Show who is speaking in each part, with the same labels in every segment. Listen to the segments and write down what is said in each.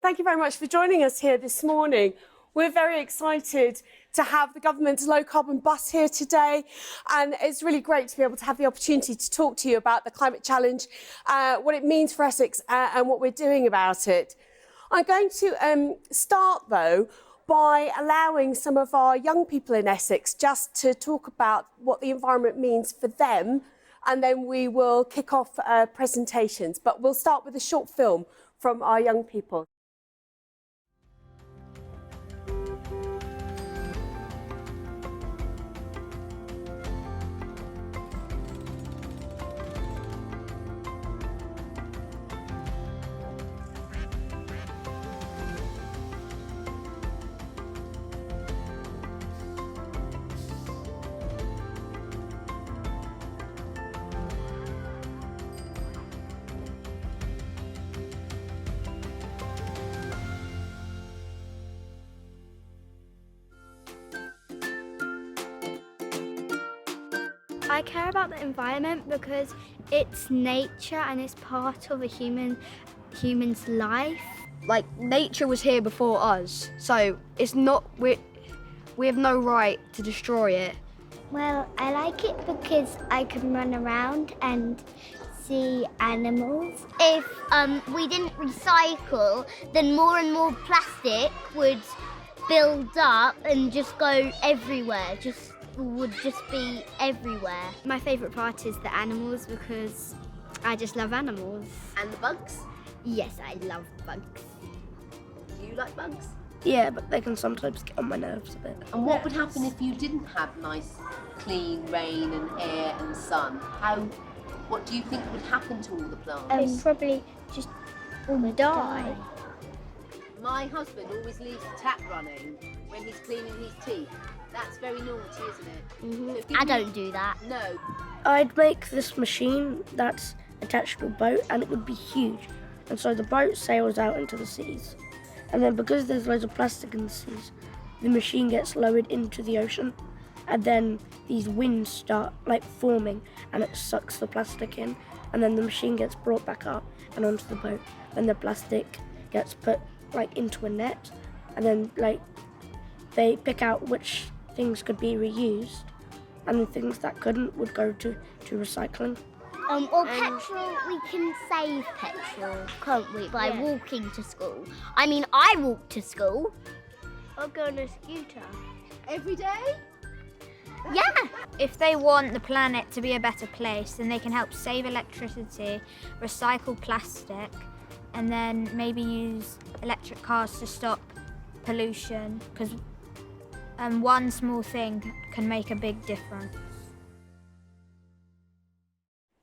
Speaker 1: Thank you very much for joining us here this morning. We're very excited to have the government's low carbon bus here today, and it's really great to be able to have the opportunity to talk to you about the climate challenge, what it means for Essex and what we're doing about it. I'm going to start though by allowing some of our young people in Essex just to talk about what the environment means for them, and then we will kick off presentations. But we'll start with a short film from our young people.
Speaker 2: I care about the environment because it's nature and it's part of a human's life.
Speaker 3: Like, nature was here before us, so it's not, we have no right to destroy it.
Speaker 4: Well, I like it because I can run around and see animals.
Speaker 5: If we didn't recycle, then more and more plastic would build up and just go everywhere, would just be everywhere.
Speaker 2: My favourite part is the animals because I just love animals.
Speaker 6: And the bugs?
Speaker 2: Yes, I love bugs.
Speaker 6: Do you like bugs?
Speaker 3: Yeah, but they can sometimes get on my nerves a bit.
Speaker 6: And what would happen if you didn't have nice, clean rain and air and sun? What do you think would happen to all the plants?
Speaker 4: Probably just all die.
Speaker 6: My husband always leaves the tap running when he's cleaning his teeth. That's very naughty, isn't it? So
Speaker 5: I don't do that.
Speaker 6: No.
Speaker 3: I'd make this machine that's attached to a boat, and it would be huge. And so the boat sails out into the seas. And then because there's loads of plastic in the seas, the machine gets lowered into the ocean. And then these winds start forming, and it sucks the plastic in. And then the machine gets brought back up and onto the boat. And the plastic gets put into a net. And then they pick out which things could be reused, and the things that couldn't would go to recycling.
Speaker 5: Or petrol, we can save petrol, can't we, by walking to school? I mean, I walk to school.
Speaker 4: Or go on a scooter.
Speaker 6: Every day?
Speaker 5: Yeah.
Speaker 7: If they want the planet to be a better place, then they can help save electricity, recycle plastic, and then maybe use electric cars to stop pollution, because one small thing can make a big difference.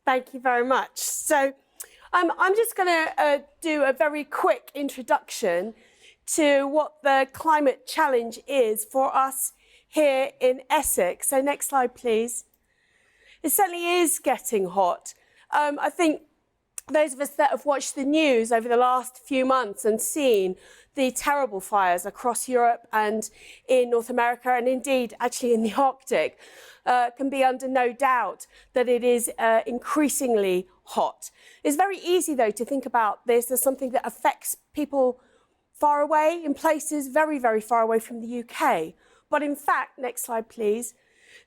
Speaker 1: Thank you very much. So I'm just going to do a very quick introduction to what the climate challenge is for us here in Essex. So next slide, please. It certainly is getting hot. I think those of us that have watched the news over the last few months and seen the terrible fires across Europe and in North America, and indeed actually in the Arctic, can be under no doubt that it is increasingly hot. It's very easy though to think about this as something that affects people far away, in places very, very far away from the UK. But in fact, next slide please,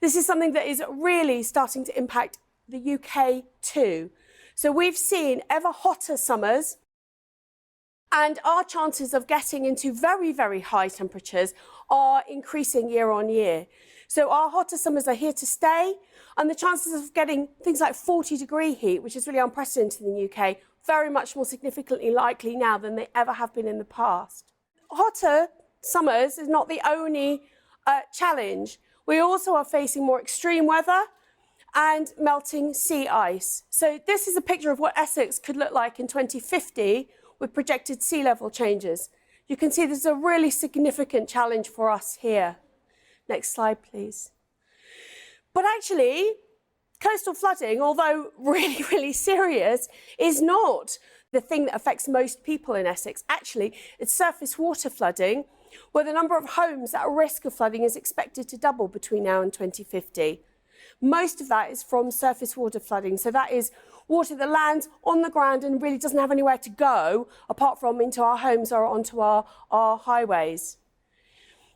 Speaker 1: this is something that is really starting to impact the UK too. So we've seen ever hotter summers, and our chances of getting into very, very high temperatures are increasing year on year. So our hotter summers are here to stay, and the chances of getting things like 40-degree heat, which is really unprecedented in the UK, very much more significantly likely now than they ever have been in the past. Hotter summers is not the only challenge. We also are facing more extreme weather and melting sea ice. So this is a picture of what Essex could look like in 2050 with projected sea level changes. You can see there's a really significant challenge for us here. Next slide, please. But actually, coastal flooding, although really, really serious, is not the thing that affects most people in Essex. Actually, it's surface water flooding, where the number of homes at risk of flooding is expected to double between now and 2050. Most of that is from surface water flooding, so that is water that lands on the ground and really doesn't have anywhere to go apart from into our homes or onto our highways.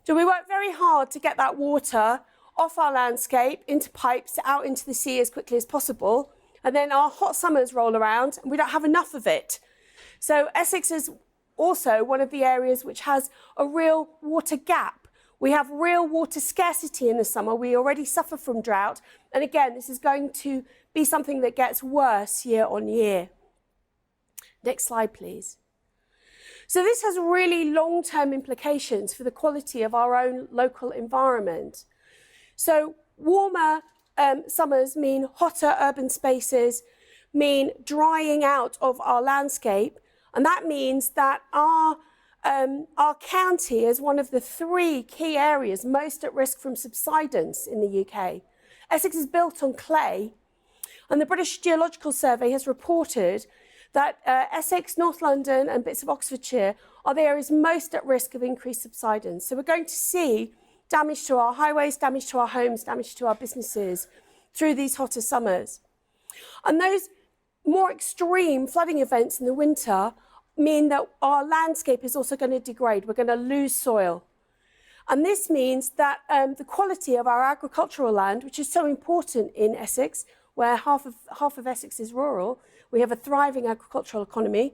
Speaker 1: So we work very hard to get that water off our landscape, into pipes, out into the sea as quickly as possible. And then our hot summers roll around and we don't have enough of it. So Essex is also one of the areas which has a real water gap. We have real water scarcity in the summer. We already suffer from drought. And again, this is going to be something that gets worse year on year. Next slide, please. So this has really long-term implications for the quality of our own local environment. So warmer summers mean hotter urban spaces, mean drying out of our landscape, and that means that our county is one of the 3 key areas most at risk from subsidence in the UK. Essex is built on clay, and the British Geological Survey has reported that Essex, North London and bits of Oxfordshire are the areas most at risk of increased subsidence. So we're going to see damage to our highways, damage to our homes, damage to our businesses through these hotter summers. And those more extreme flooding events in the winter mean that our landscape is also going to degrade. We're going to lose soil. And this means that the quality of our agricultural land, which is so important in Essex, where half of Essex is rural, we have a thriving agricultural economy,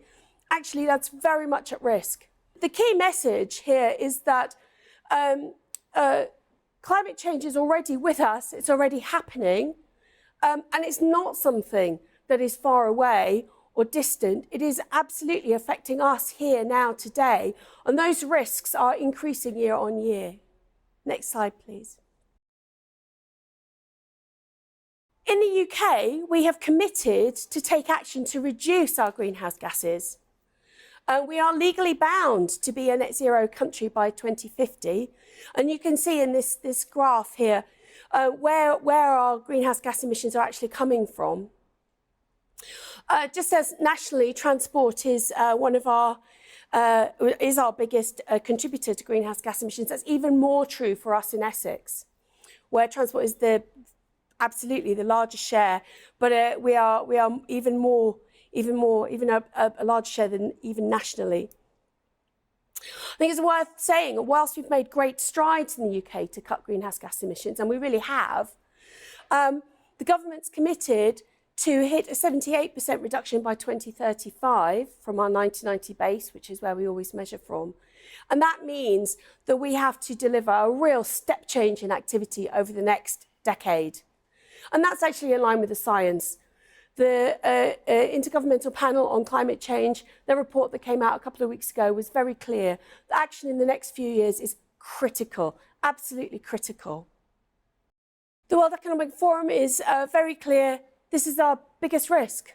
Speaker 1: actually that's very much at risk. The key message here is that climate change is already with us, it's already happening, and it's not something that is far away or distant. It is absolutely affecting us here now today, and those risks are increasing year on year. Next slide, please. In the UK, we have committed to take action to reduce our greenhouse gases. We are legally bound to be a net zero country by 2050. And you can see in this graph here where our greenhouse gas emissions are actually coming from. Just as nationally, transport is our biggest contributor to greenhouse gas emissions. That's even more true for us in Essex, where transport is absolutely the largest share, but we are even a larger share than even nationally. I think it's worth saying, whilst we've made great strides in the UK to cut greenhouse gas emissions, and we really have, the government's committed to hit a 78% reduction by 2035 from our 1990 base, which is where we always measure from. And that means that we have to deliver a real step change in activity over the next decade. And that's actually in line with the science. The Intergovernmental Panel on Climate Change, their report that came out a couple of weeks ago was very clear. The action in the next few years is critical, absolutely critical. The World Economic Forum is very clear. This is our biggest risk.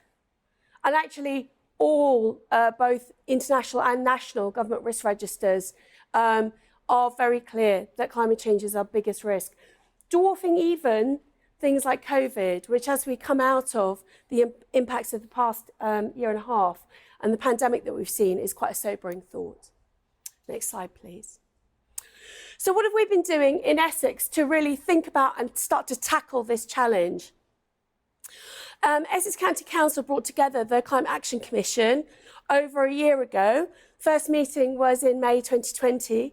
Speaker 1: And actually, all, both international and national government risk registers are very clear that climate change is our biggest risk, dwarfing even things like COVID, which as we come out of the impacts of the past year and a half and the pandemic that we've seen is quite a sobering thought. Next slide, please. So what have we been doing in Essex to really think about and start to tackle this challenge? Essex County Council brought together the Climate Action Commission over a year ago. First meeting was in May 2020.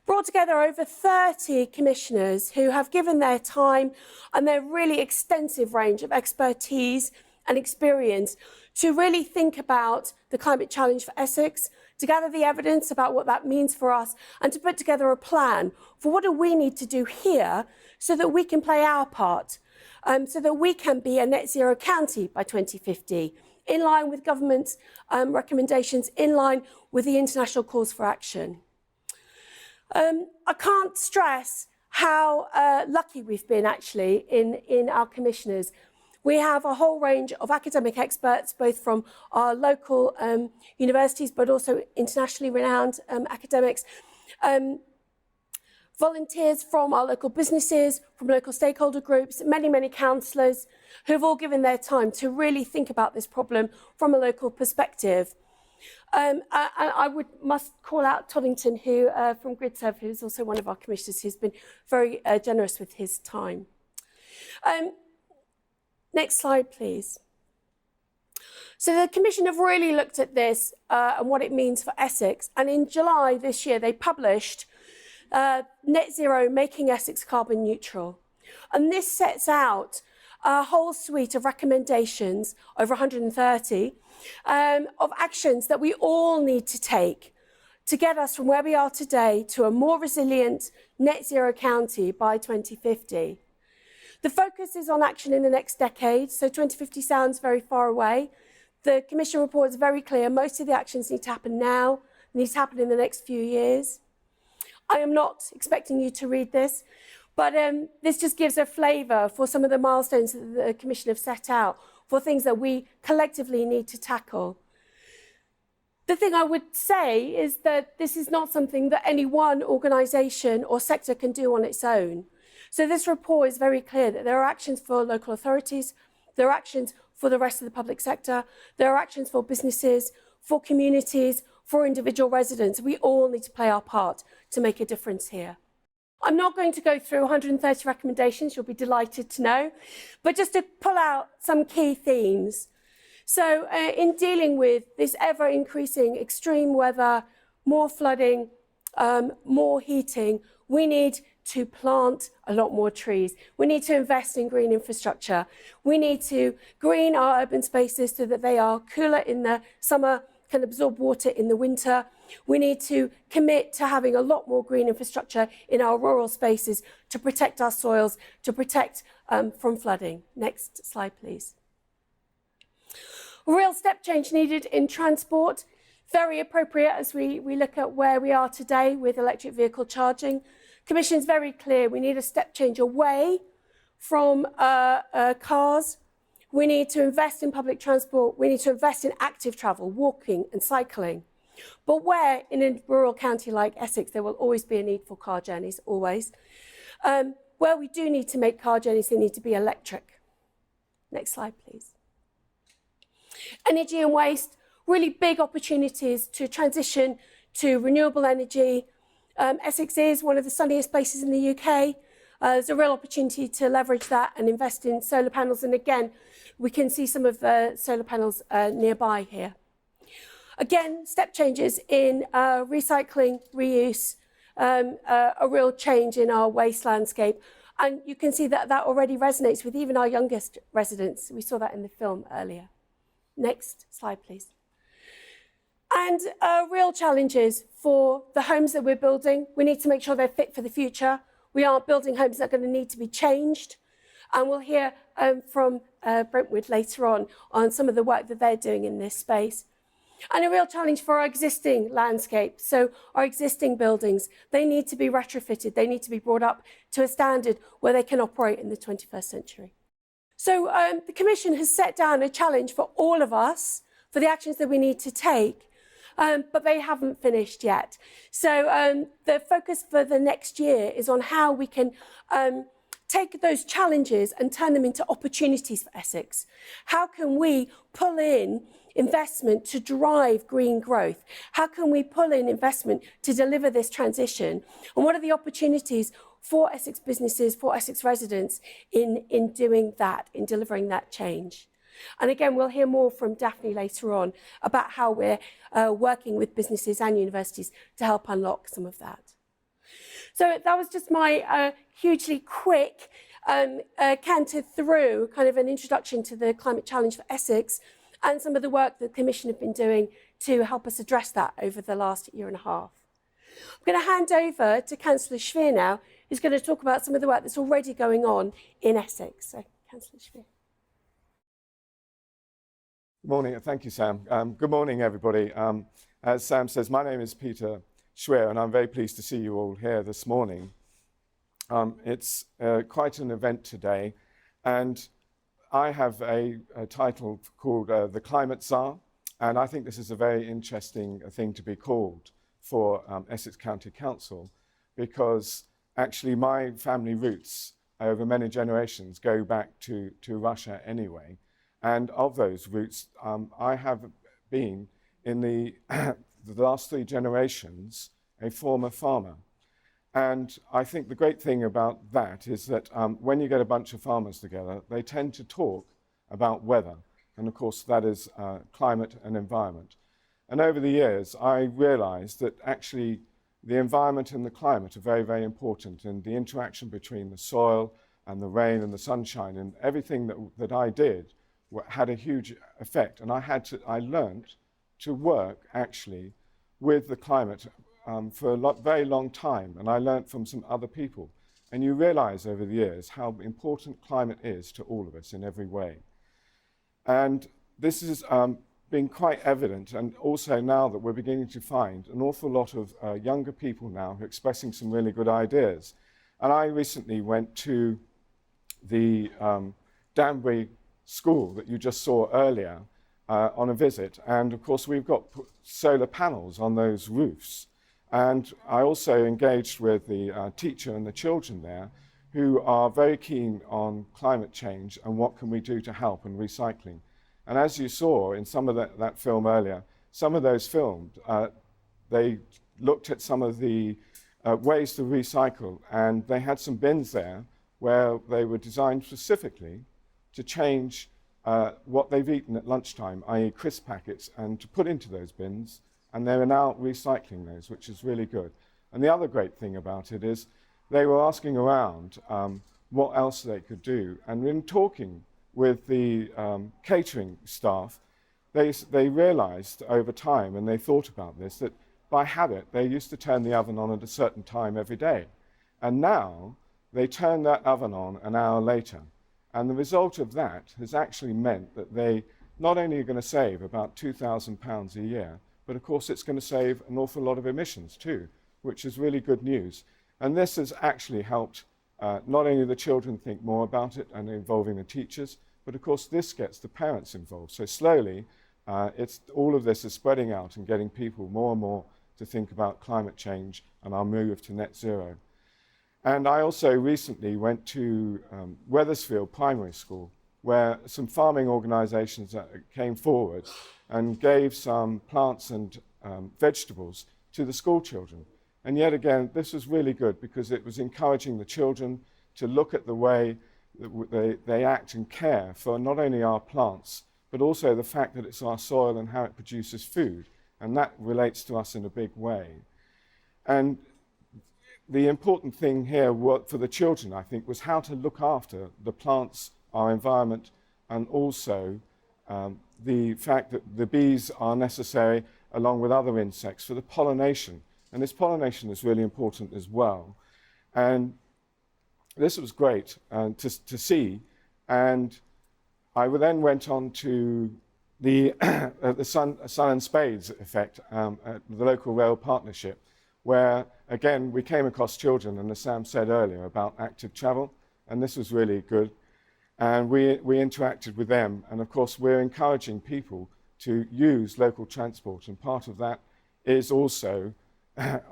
Speaker 1: Brought together over 30 commissioners who have given their time and their really extensive range of expertise and experience to really think about the climate challenge for Essex, to gather the evidence about what that means for us, and to put together a plan for what do we need to do here so that we can play our part, so that we can be a net zero county by 2050, in line with government's recommendations, in line with the international calls for action. I can't stress how lucky we've been actually in our commissioners. We have a whole range of academic experts, both from our local universities, but also internationally renowned academics, volunteers from our local businesses, from local stakeholder groups, many, many councillors who've all given their time to really think about this problem from a local perspective. I must call out Toddington, who from GRIDSERVE, who's also one of our commissioners, who's been very generous with his time. Next slide, please. So the Commission have really looked at this and what it means for Essex. And in July this year, they published Net Zero, Making Essex Carbon Neutral. And this sets out a whole suite of recommendations, over 130, of actions that we all need to take to get us from where we are today to a more resilient net zero county by 2050. The focus is on action in the next decade, so 2050 sounds very far away. The Commission report is very clear. Most of the actions need to happen now, need to happen in the next few years. I am not expecting you to read this, but this just gives a flavour for some of the milestones that the Commission have set out for things that we collectively need to tackle. The thing I would say is that this is not something that any one organisation or sector can do on its own. So this report is very clear that there are actions for local authorities, there are actions for the rest of the public sector, there are actions for businesses, for communities, for individual residents. We all need to play our part to make a difference here. I'm not going to go through 130 recommendations, you'll be delighted to know, but just to pull out some key themes. So in dealing with this ever-increasing extreme weather, more flooding, more heating, we need to plant a lot more trees. We need to invest in green infrastructure. We need to green our urban spaces so that they are cooler in the summer, can absorb water in the winter. We need to commit to having a lot more green infrastructure in our rural spaces to protect our soils, to protect from flooding. Next slide, please. Real step change needed in transport, very appropriate as we look at where we are today with electric vehicle charging. Commission's very clear, we need a step change away from cars. We need to invest in public transport, we need to invest in active travel, walking and cycling. But where in a rural county like Essex, there will always be a need for car journeys, always. Where we do need to make car journeys, they need to be electric. Next slide, please. Energy and waste, really big opportunities to transition to renewable energy. Essex is one of the sunniest places in the UK. There's a real opportunity to leverage that and invest in solar panels. And again, we can see some of the solar panels nearby here. Again, step changes in recycling, reuse, a real change in our waste landscape. And you can see that that already resonates with even our youngest residents. We saw that in the film earlier. Next slide, please. And real challenges for the homes that we're building. We need to make sure they're fit for the future. We aren't building homes that are going to need to be changed. And we'll hear from Brentwood later on some of the work that they're doing in this space. And a real challenge for our existing landscape. So our existing buildings, they need to be retrofitted. They need to be brought up to a standard where they can operate in the 21st century. So the Commission has set down a challenge for all of us for the actions that we need to take, but they haven't finished yet. So the focus for the next year is on how we can take those challenges and turn them into opportunities for Essex. How can we pull in investment to drive green growth? How can we pull in investment to deliver this transition? And what are the opportunities for Essex businesses, for Essex residents in doing that, in delivering that change? And again, we'll hear more from Daphne later on about how we're working with businesses and universities to help unlock some of that. So that was just my hugely quick canter through kind of an introduction to the climate challenge for Essex and some of the work that the Commission have been doing to help us address that over the last year and a half. I'm going to hand over to Councillor Schwier now, who's going to talk about some of the work that's already going on in Essex. So, Councillor Schwier.
Speaker 8: Good morning, thank you, Sam. Good morning, everybody. As Sam says, my name is Peter Schwier, and I'm very pleased to see you all here this morning. It's quite an event today, and I have a title called the Climate Czar, and I think this is a very interesting thing to be called for Essex County Council, because actually my family roots over many generations go back to Russia anyway. And of those roots, I have been, in the last 3 generations, a former farmer. And I think the great thing about that is that when you get a bunch of farmers together, they tend to talk about weather And of course, that is climate and environment. And over the years, I realized that actually the environment and the climate are very, very important, and the interaction between the soil and the rain and the sunshine and everything that I did had a huge effect. And I learned to work actually with the climate for a very long time, and I learned from some other people. And you realize over the years how important climate is to all of us in every way. And this has been quite evident, and also now that we're beginning to find an awful lot of younger people now who are expressing some really good ideas. And I recently went to the Danbury school that you just saw earlier on a visit, and of course we've got solar panels on those roofs. And I also engaged with the teacher and the children there, who are very keen on climate change and what can we do to help and recycling. And as you saw in some of that film earlier, some of those filmed, they looked at some of the ways to recycle, and they had some bins there where they were designed specifically to change what they've eaten at lunchtime, i.e. crisp packets, and to put into those bins, and they are now recycling those, which is really good. And the other great thing about it is they were asking around what else they could do, and in talking with the catering staff, they realized over time, and they thought about this, that by habit they used to turn the oven on at a certain time every day, and now they turn that oven on an hour later. And the result of that has actually meant that they not only are going to save about £2,000 a year, but of course it's going to save an awful lot of emissions too, which is really good news. And this has actually helped not only the children think more about it and involving the teachers, but of course this gets the parents involved. So slowly, all of this is spreading out and getting people more and more to think about climate change and our move to net zero. And I also recently went to Wethersfield Primary School, where some farming organisations came forward and gave some plants and vegetables to the school children. And yet again, this was really good because it was encouraging the children to look at the way that they act and care for not only our plants, but also the fact that it's our soil and how it produces food. And that relates to us in a big way. And the important thing here for the children, I think, was how to look after the plants, our environment, and also the fact that the bees are necessary along with other insects for the pollination. And this pollination is really important as well. And this was great to see. And I then went on to the Sun and Spades effect at the local rail partnership, where, again, we came across children, and as Sam said earlier, about active travel. And this was really good. And we interacted with them. And of course, we're encouraging people to use local transport. And part of that is also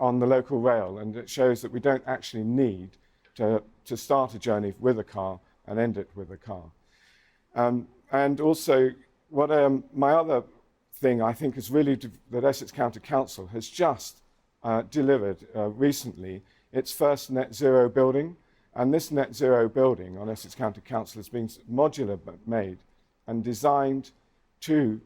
Speaker 8: on the local rail. And it shows that we don't actually need to start a journey with a car and end it with a car. And also, my other thing I think is really that Essex County Council has just delivered recently its first net zero building. And this net zero building on Essex County Council has been modular made and designed to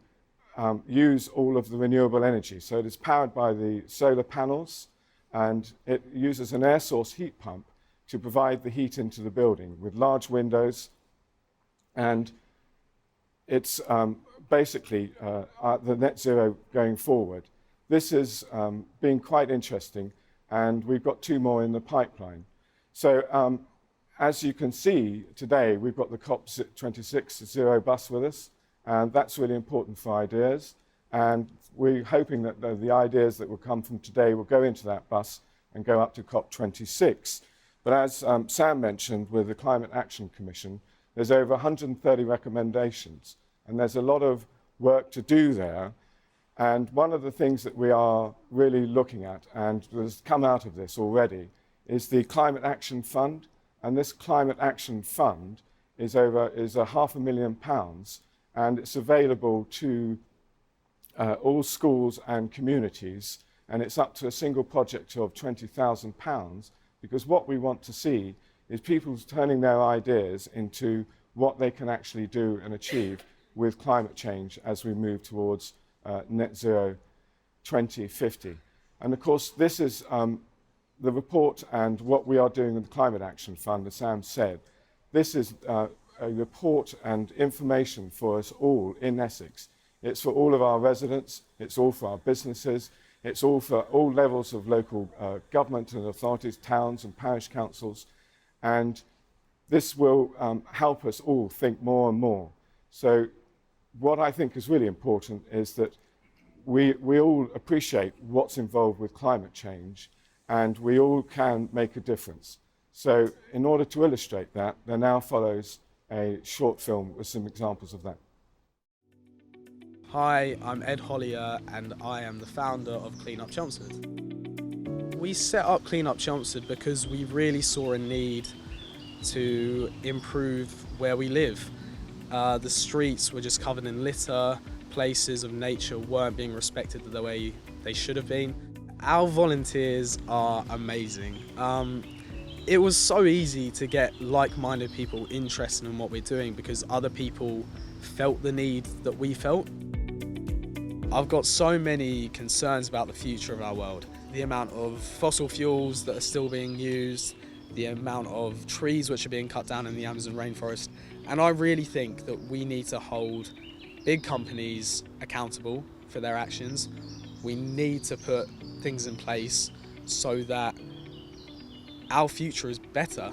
Speaker 8: use all of the renewable energy. So it is powered by the solar panels, and it uses an air source heat pump to provide the heat into the building with large windows. And it's basically the net zero going forward. This has been quite interesting, and we've got 2 more in the pipeline. So as you can see today, we've got the COP26 Zero bus with us, and that's really important for ideas. And we're hoping that the ideas that will come from today will go into that bus and go up to COP26. But as Sam mentioned with the Climate Action Commission, there's over 130 recommendations, and there's a lot of work to do there. And one of the things that we are really looking at, and has come out of this already, is the Climate Action Fund. And this Climate Action Fund is £500,000, and it's available to all schools and communities, and it's up to a single project of £20,000, because what we want to see is people turning their ideas into what they can actually do and achieve with climate change as we move towards net zero 2050. And of course, this is the report and what we are doing with the Climate Action Fund, as Sam said. This is a report and information for us all in Essex. It's for all of our residents, it's all for our businesses, it's all for all levels of local government and authorities, towns and parish councils, and this will help us all think more and more. So what I think is really important is that we all appreciate what's involved with climate change, and we all can make a difference. So in order to illustrate that, there now follows a short film with some examples of that.
Speaker 9: Hi, I'm Ed Hollier and I am the founder of Clean Up Chelmsford. We set up Clean Up Chelmsford because we really saw a need to improve where we live. The streets were just covered in litter, places of nature weren't being respected the way they should have been. Our volunteers are amazing. It was so easy to get like-minded people interested in what we're doing because other people felt the need that we felt. I've got so many concerns about the future of our world. The amount of fossil fuels that are still being used, the amount of trees which are being cut down in the Amazon rainforest. And I really think that we need to hold big companies accountable for their actions. We need to put things in place so that our future is better.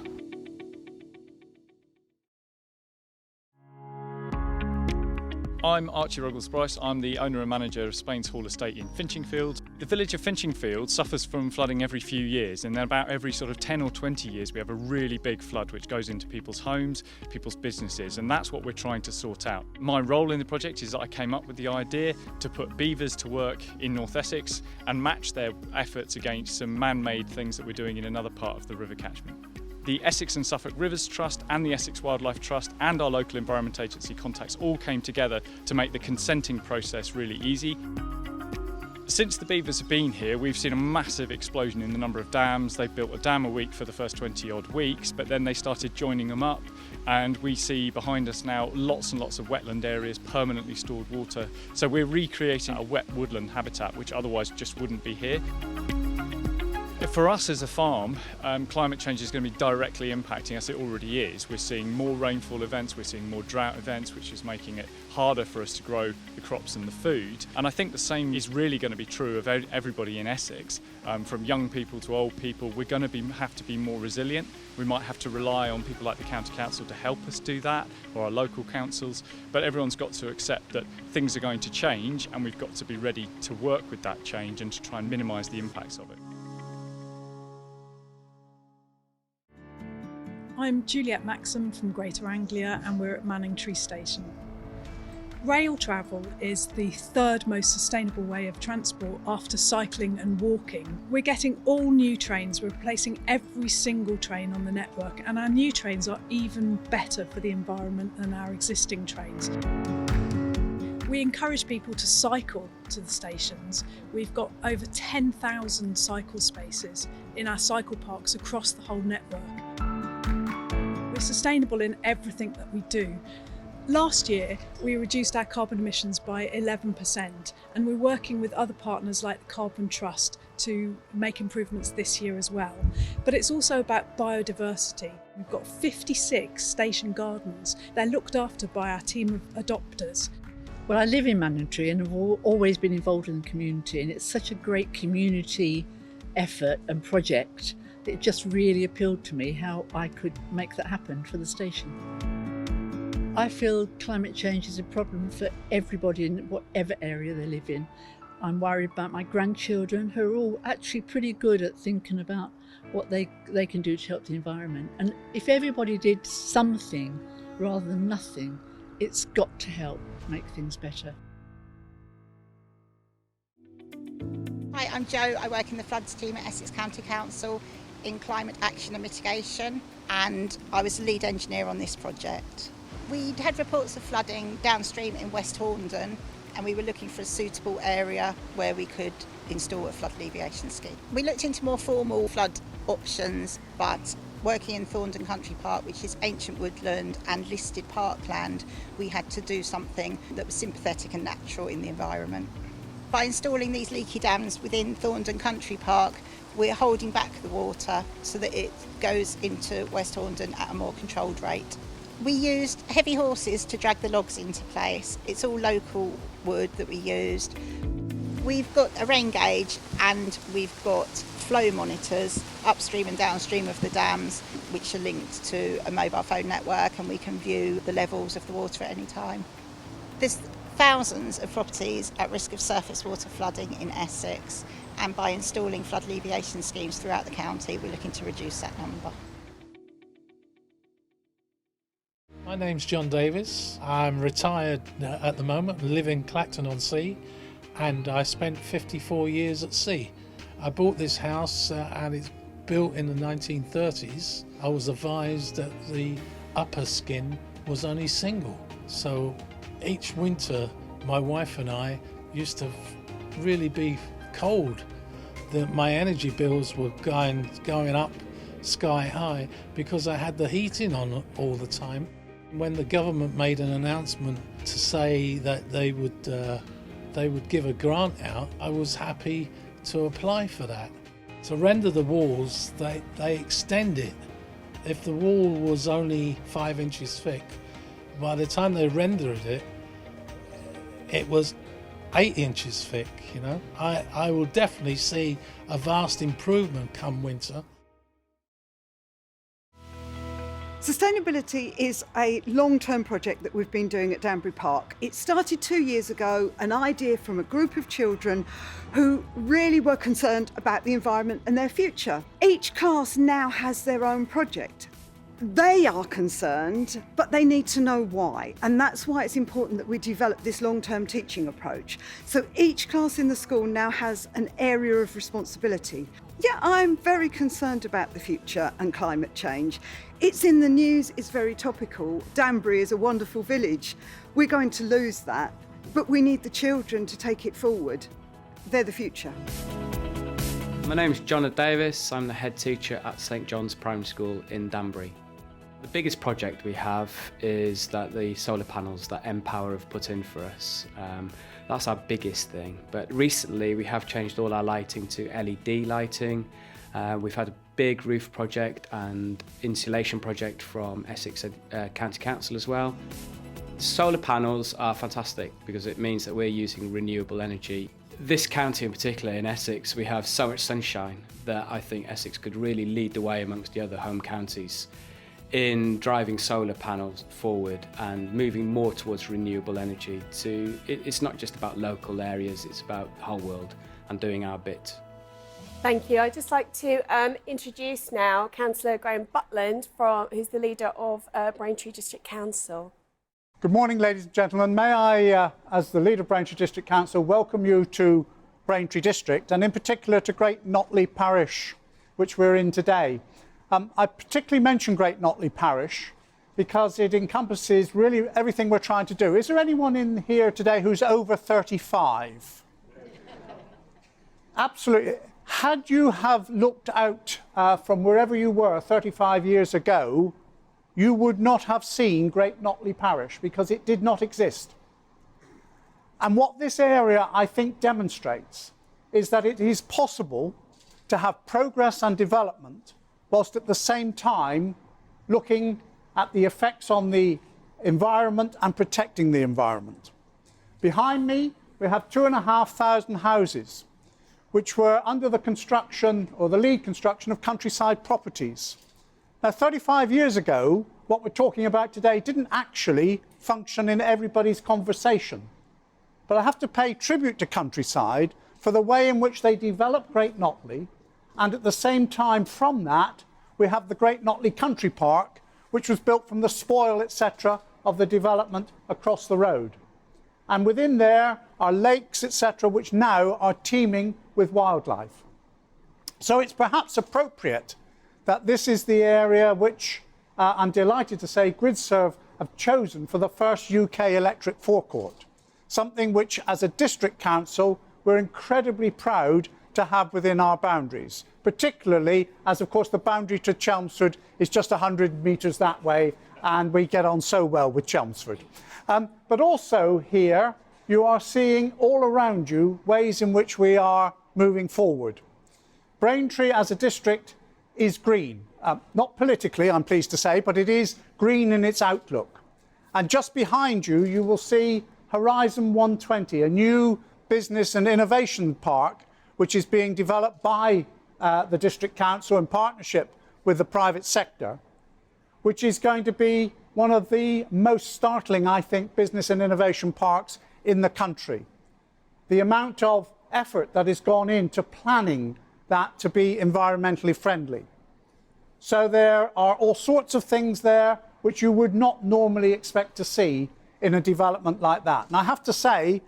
Speaker 10: I'm Archie Ruggles-Bryce. I'm the owner and manager of Spain's Hall Estate in Finchingfield. The village of Finchingfield suffers from flooding every few years, and then about every sort of 10 or 20 years we have a really big flood which goes into people's homes, people's businesses, and that's what we're trying to sort out. My role in the project is that I came up with the idea to put beavers to work in North Essex and match their efforts against some man-made things that we're doing in another part of the river catchment. The Essex and Suffolk Rivers Trust and the Essex Wildlife Trust and our local Environment Agency contacts all came together to make the consenting process really easy. Since the beavers have been here, we've seen a massive explosion in the number of dams. They built a dam a week for the first 20 odd weeks, but then they started joining them up, and we see behind us now lots and lots of wetland areas, permanently stored water. So we're recreating a wet woodland habitat which otherwise just wouldn't be here. For us as a farm, climate change is going to be directly impacting us. It already is. We're seeing more rainfall events, we're seeing more drought events, which is making it harder for us to grow the crops and the food. And I think the same is really going to be true of everybody in Essex, from young people to old people. We're going to have to be more resilient. We might have to rely on people like the County Council to help us do that, or our local councils, but everyone's got to accept that things are going to change, and we've got to be ready to work with that change and to try and minimise the impacts of it.
Speaker 11: I'm Juliet Maxim from Greater Anglia and we're at Braintree Station. Rail travel is the third most sustainable way of transport after cycling and walking. We're getting all new trains, we're replacing every single train on the network, and our new trains are even better for the environment than our existing trains. We encourage people to cycle to the stations. We've got over 10,000 cycle spaces in our cycle parks across the whole network. We're sustainable in everything that we do. Last year, we reduced our carbon emissions by 11%, and we're working with other partners like the Carbon Trust to make improvements this year as well. But it's also about biodiversity. We've got 56 station gardens. They're looked after by our team of adopters.
Speaker 12: Well, I live in Braintree and have always been involved in the community, and it's such a great community effort and project. It just really appealed to me how I could make that happen for the station. I feel climate change is a problem for everybody in whatever area they live in. I'm worried about my grandchildren, who are all actually pretty good at thinking about what they can do to help the environment. And if everybody did something rather than nothing, it's got to help make things better.
Speaker 13: Hi, I'm Jo. I work in the floods team at Essex County Council in climate action and mitigation, and I was the lead engineer on this project. We'd had reports of flooding downstream in West Horndon, and we were looking for a suitable area where we could install a flood alleviation scheme. We looked into more formal flood options, but Working in Thorndon Country Park, which is ancient woodland and listed parkland, we had to do something that was sympathetic and natural in the environment. By installing these leaky dams within Thorndon Country Park, we're holding back the water so that it goes into West Horndon at a more controlled rate. We used heavy horses to drag the logs into place. It's all local wood that we used. We've got a rain gauge and we've got flow monitors upstream and downstream of the dams, which are linked to a mobile phone network, and we can view the levels of the water at any time. There's thousands of properties at risk of surface water flooding in Essex, and by installing flood alleviation schemes throughout the county, we're looking to reduce that number.
Speaker 14: My name's John Davis. I'm retired at the moment, live in Clacton-on-Sea, and I spent 54 years at sea. I bought this house and it's built in the 1930s. I was advised that the upper skin was only single, so each winter my wife and I used to really be cold. My energy bills were going up sky high because I had the heating on all the time. When the government made an announcement to say that they would give a grant out, I was happy to apply for that. To render the walls, they extend it. If the wall was only 5 inches thick, by the time they rendered it, it was 8 inches thick, you know. I will definitely see a vast improvement come winter.
Speaker 15: Sustainability is a long-term project that we've been doing at Danbury Park. It started 2 years ago, an idea from a group of children who really were concerned about the environment and their future. Each class now has their own project. They are concerned, but they need to know why. And that's why it's important that we develop this long-term teaching approach. So each class in the school now has an area of responsibility. Yeah, I'm very concerned about the future and climate change. It's in the news, it's very topical. Danbury is a wonderful village. We're going to lose that, but we need the children to take it forward. They're the future.
Speaker 16: My name's John Davis. I'm the head teacher at St John's Primary School in Danbury. The biggest project we have is that the solar panels that Empower have put in for us. That's our biggest thing. But recently we have changed all our lighting to LED lighting. We've had a big roof project and insulation project from Essex County Council as well. Solar panels are fantastic because it means that we're using renewable energy. This county in particular, in Essex, we have so much sunshine that I think Essex could really lead the way amongst the other home counties in driving solar panels forward and moving more towards renewable energy. It's not just about local areas, it's about the whole world and doing our bit.
Speaker 1: Thank you. I'd just like to introduce now Councillor Graham Butland, who's the leader of Braintree District Council.
Speaker 17: Good morning, ladies and gentlemen. May I, as the leader of Braintree District Council, welcome you to Braintree District and in particular to Great Notley Parish, which we're in today. I particularly mention Great Notley Parish because it encompasses really everything we're trying to do. Is there anyone in here today who's over 35? Absolutely. Had you have looked out from wherever you were 35 years ago, you would not have seen Great Notley Parish because it did not exist. And what this area, I think, demonstrates is that it is possible to have progress and development whilst at the same time looking at the effects on the environment and protecting the environment. Behind me, we have 2,500 houses, which were under the construction or the lead construction of Countryside Properties. Now, 35 years ago, what we're talking about today didn't actually function in everybody's conversation. But I have to pay tribute to Countryside for the way in which they developed Great Notley, and at the same time from that, we have the Great Notley Country Park, which was built from the spoil, etc., of the development across the road. And within there are lakes, etc., which now are teeming with wildlife. So it's perhaps appropriate that this is the area which I'm delighted to say GRIDSERVE have chosen for the first UK electric forecourt, something which as a district council we're incredibly proud to have within our boundaries, particularly as, of course, the boundary to Chelmsford is just 100 metres that way, and we get on so well with Chelmsford. But also here, you are seeing all around you ways in which we are moving forward. Braintree as a district is green. Not politically, I'm pleased to say, but it is green in its outlook. And just behind you, you will see Horizon 120, a new business and innovation park, which is being developed by the District Council in partnership with the private sector, which is going to be one of the most startling, I think, business and innovation parks in the country. The amount of effort that has gone into planning that to be environmentally friendly. So there are all sorts of things there which you would not normally expect to see in a development like that. And I have to say,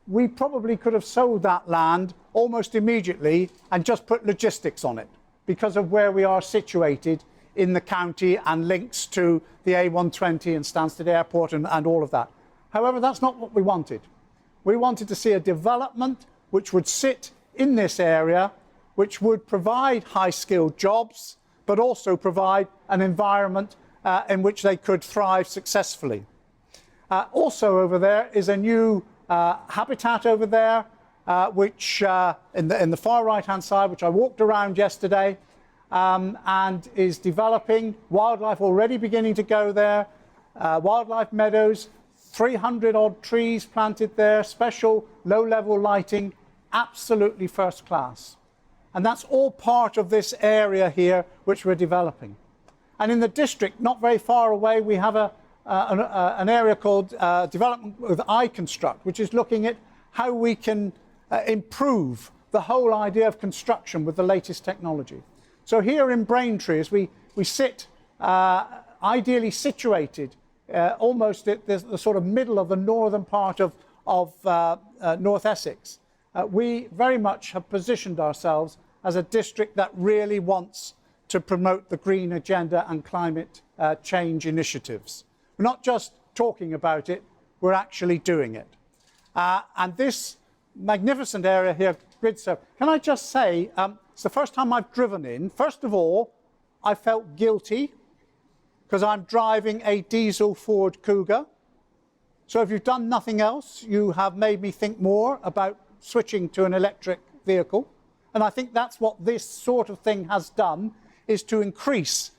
Speaker 17: we probably could have sold that land almost immediately and just put logistics on it because of where we are situated in the county and links to the A120 and Stansted Airport and all of that. However, that's not what we wanted. We wanted to see a development which would sit in this area, which would provide high-skilled jobs, but also provide an environment in which they could thrive successfully. Also over there is a new habitat over there, which in the far right-hand side, which I walked around yesterday, and is developing. Wildlife already beginning to go there. Wildlife meadows, 300-odd trees planted there, special low-level lighting, absolutely first class. And that's all part of this area here which we're developing. And in the district, not very far away, we have an area called Development with iConstruct, which is looking at how we can improve the whole idea of construction with the latest technology. So here in Braintree, as we sit ideally situated almost at the sort of middle of the northern part of North Essex, we very much have positioned ourselves as a district that really wants to promote the green agenda and climate change initiatives. We're not just talking about it, we're actually doing it. And this magnificent area here, GRIDSERVE, can I just say, it's the first time I've driven in. First of all, I felt guilty because I'm driving a diesel Ford Cougar. So if you've done nothing else, you have made me think more about switching to an electric vehicle. And I think that's what this sort of thing has done, is to increase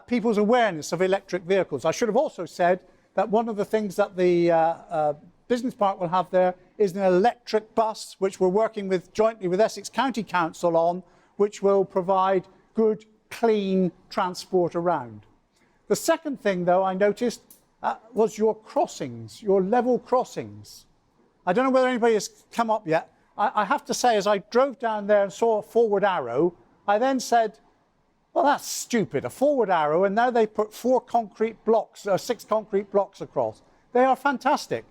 Speaker 17: people's awareness of electric vehicles. I should have also said that one of the things that the business park will have there is an electric bus, which we're working with jointly with Essex County Council on, which will provide good, clean transport around. The second thing, though, I noticed was your crossings, your level crossings. I don't know whether anybody has come up yet. I have to say, as I drove down there and saw a forward arrow, I then said, well, that's stupid, a forward arrow, and now they put 6 concrete blocks across. They are fantastic.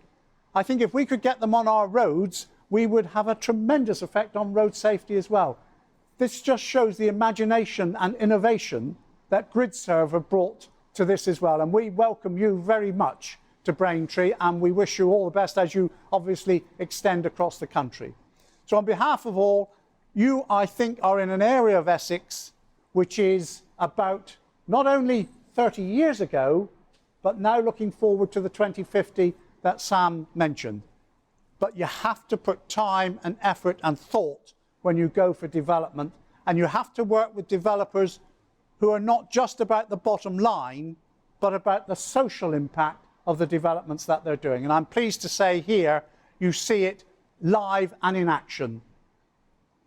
Speaker 17: I think if we could get them on our roads, we would have a tremendous effect on road safety as well. This just shows the imagination and innovation that GRIDSERVE have brought to this as well. And we welcome you very much to Braintree, and we wish you all the best as you obviously extend across the country. So on behalf of all, you, I think, are in an area of Essex which is about not only 30 years ago, but now looking forward to the 2050 that Sam mentioned. But you have to put time and effort and thought when you go for development, and you have to work with developers who are not just about the bottom line, but about the social impact of the developments that they're doing. And I'm pleased to say here, you see it live and in action.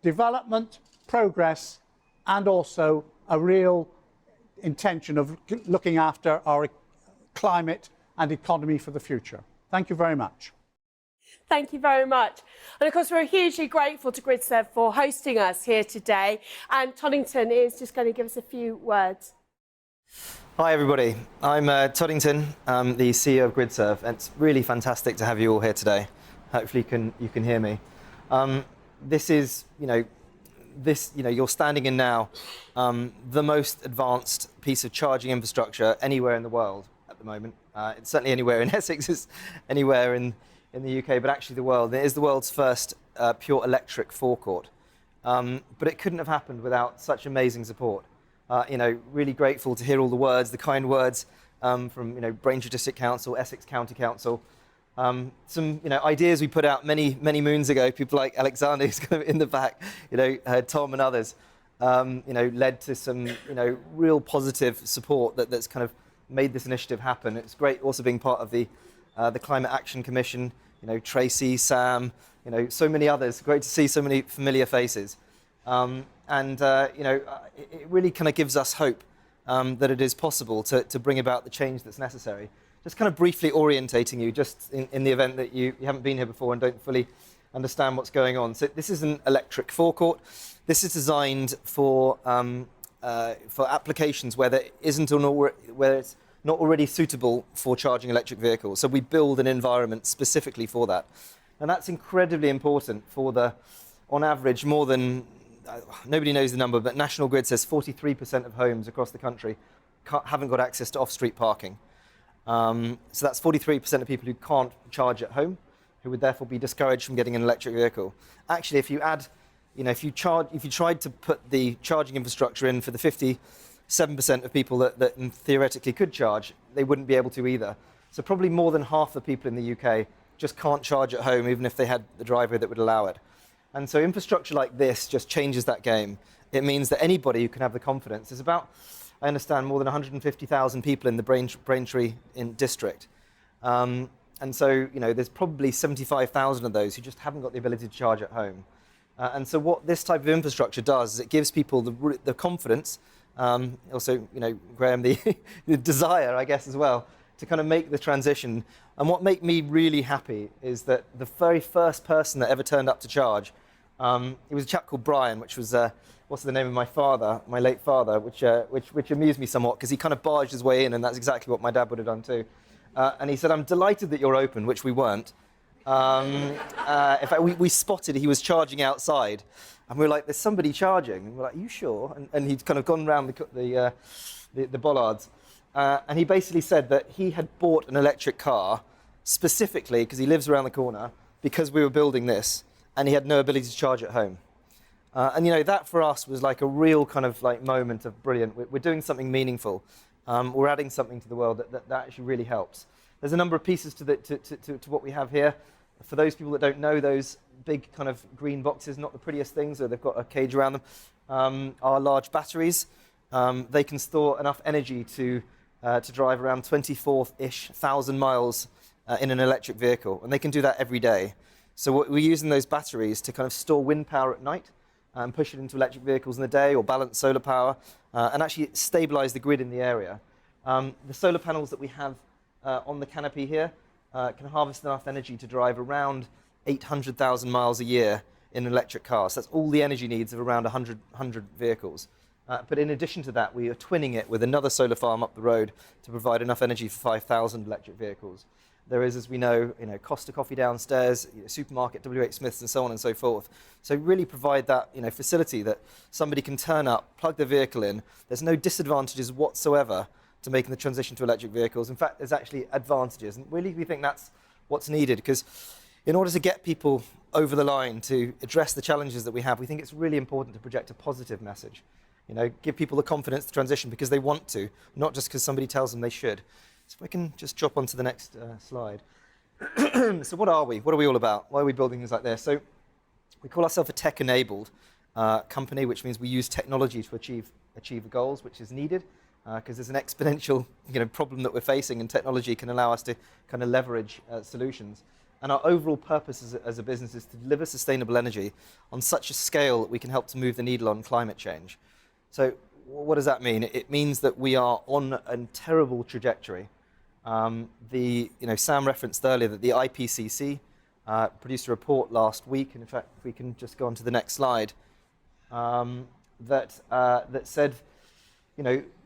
Speaker 17: Development, progress, and also a real intention of looking after our climate and economy for the future. Thank you very much.
Speaker 1: Thank you very much. And of course, we're hugely grateful to GRIDSERVE for hosting us here today. And Toddington is just going to give us a few words.
Speaker 18: Hi everybody, I'm Toddington, I'm the CEO of GRIDSERVE, and it's really fantastic to have you all here today. Hopefully you can hear me. This is, you're standing in now the most advanced piece of charging infrastructure anywhere in the world at the moment. It's certainly anywhere in Essex, it's anywhere in the UK, but actually the world. It is the world's first pure electric forecourt. But it couldn't have happened without such amazing support. Really grateful to hear all the words, the kind words from Braintree District Council, Essex County Council. Some ideas we put out many moons ago. People like Alexander, who's kind of in the back, Tom and others, led to some real positive support that's kind of made this initiative happen. It's great also being part of the Climate Action Commission. Tracy, Sam, so many others. Great to see so many familiar faces. It really kind of gives us hope that it is possible to bring about the change that's necessary. Just kind of briefly orientating you, just in the event that you haven't been here before and don't fully understand what's going on. So this is an electric forecourt. This is designed for applications where where it's not already suitable for charging electric vehicles. So we build an environment specifically for that. And that's incredibly important for on average, more than, nobody knows the number, but National Grid says 43% of homes across the country haven't got access to off-street parking. So that's 43% of people who can't charge at home, who would therefore be discouraged from getting an electric vehicle. Actually, if you add, if you tried to put the charging infrastructure in for the 57% of people that theoretically could charge, they wouldn't be able to either. So probably more than half the people in the UK just can't charge at home, even if they had the driveway that would allow it. And so infrastructure like this just changes that game. It means that anybody who can have the confidence, there's about, I understand, more than 150,000 people in the Braintree district. And so, there's probably 75,000 of those who just haven't got the ability to charge at home. And so what this type of infrastructure does is it gives people the confidence, also, Graham, the desire, I guess, as well, to kind of make the transition. And what made me really happy is that the very first person that ever turned up to charge, it was a chap called Brian, which was, what's the name of my late father, which amused me somewhat, because he kind of barged his way in, and that's exactly what my dad would have done too. And he said, "I'm delighted that you're open," which we weren't. In fact, we spotted he was charging outside, and we were like, "There's somebody charging." And we're like, "Are you sure?" And he'd kind of gone around the bollards. And he basically said that he had bought an electric car specifically because he lives around the corner, because we were building this, and he had no ability to charge at home. And that for us was like a real kind of like moment of brilliant. We're doing something meaningful. We're adding something to the world that actually really helps. There's a number of pieces to what we have here. For those people that don't know, those big kind of green boxes, not the prettiest things, so they've got a cage around them, are large batteries. They can store enough energy to drive around 24-ish thousand miles in an electric vehicle, and they can do that every day. So we're using those batteries to kind of store wind power at night and push it into electric vehicles in the day, or balance solar power, and actually stabilize the grid in the area. The solar panels that we have on the canopy here can harvest enough energy to drive around 800,000 miles a year in an electric car. So that's all the energy needs of around 100 vehicles. But in addition to that, we are twinning it with another solar farm up the road to provide enough energy for 5,000 electric vehicles. There is, as we know, Costa Coffee downstairs, supermarket, WH Smith's, and so on and so forth. So really provide that, facility that somebody can turn up, plug their vehicle in. There's no disadvantages whatsoever to making the transition to electric vehicles. In fact, there's actually advantages, and really we think that's what's needed, because in order to get people over the line to address the challenges that we have, we think it's really important to project a positive message. Give people the confidence to transition because they want to, not just because somebody tells them they should. So if I can just drop onto the next slide. So what are we? What are we all about? Why are we building things like this? So we call ourselves a tech-enabled company, which means we use technology to achieve the goals, which is needed, because there's an exponential problem that we're facing, and technology can allow us to kind of leverage solutions. And our overall purpose as a business is to deliver sustainable energy on such a scale that we can help to move the needle on climate change. So what does that mean? It means that we are on a terrible trajectory. Sam referenced earlier that the IPCC produced a report last week, and in fact, if we can just go on to the next slide, that said,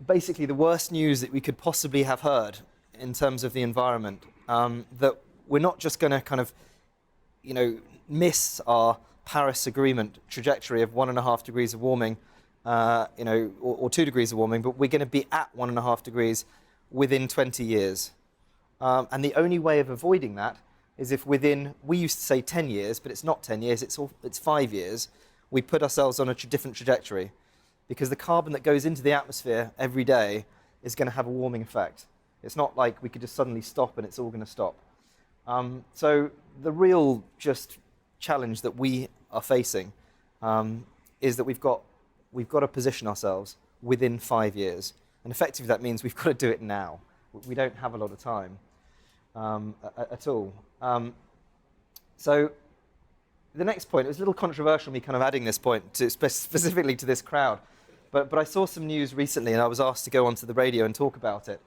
Speaker 18: basically the worst news that we could possibly have heard in terms of the environment, that we're not just going to kind of, miss our Paris Agreement trajectory of 1.5 degrees of warming, or 2 degrees of warming, but we're going to be at 1.5 degrees within 20 years. And the only way of avoiding that is if we used to say 10 years, but it's not 10 years, it's 5 years, we put ourselves on a different trajectory, because the carbon that goes into the atmosphere every day is going to have a warming effect. It's not like we could just suddenly stop and it's all going to stop. So the real just challenge that we are facing is that we've got to position ourselves within 5 years. And effectively that means we've got to do it now. We don't have a lot of time at all. So the next point, it was a little controversial me kind of adding this point to specifically to this crowd, but I saw some news recently and I was asked to go onto the radio and talk about it,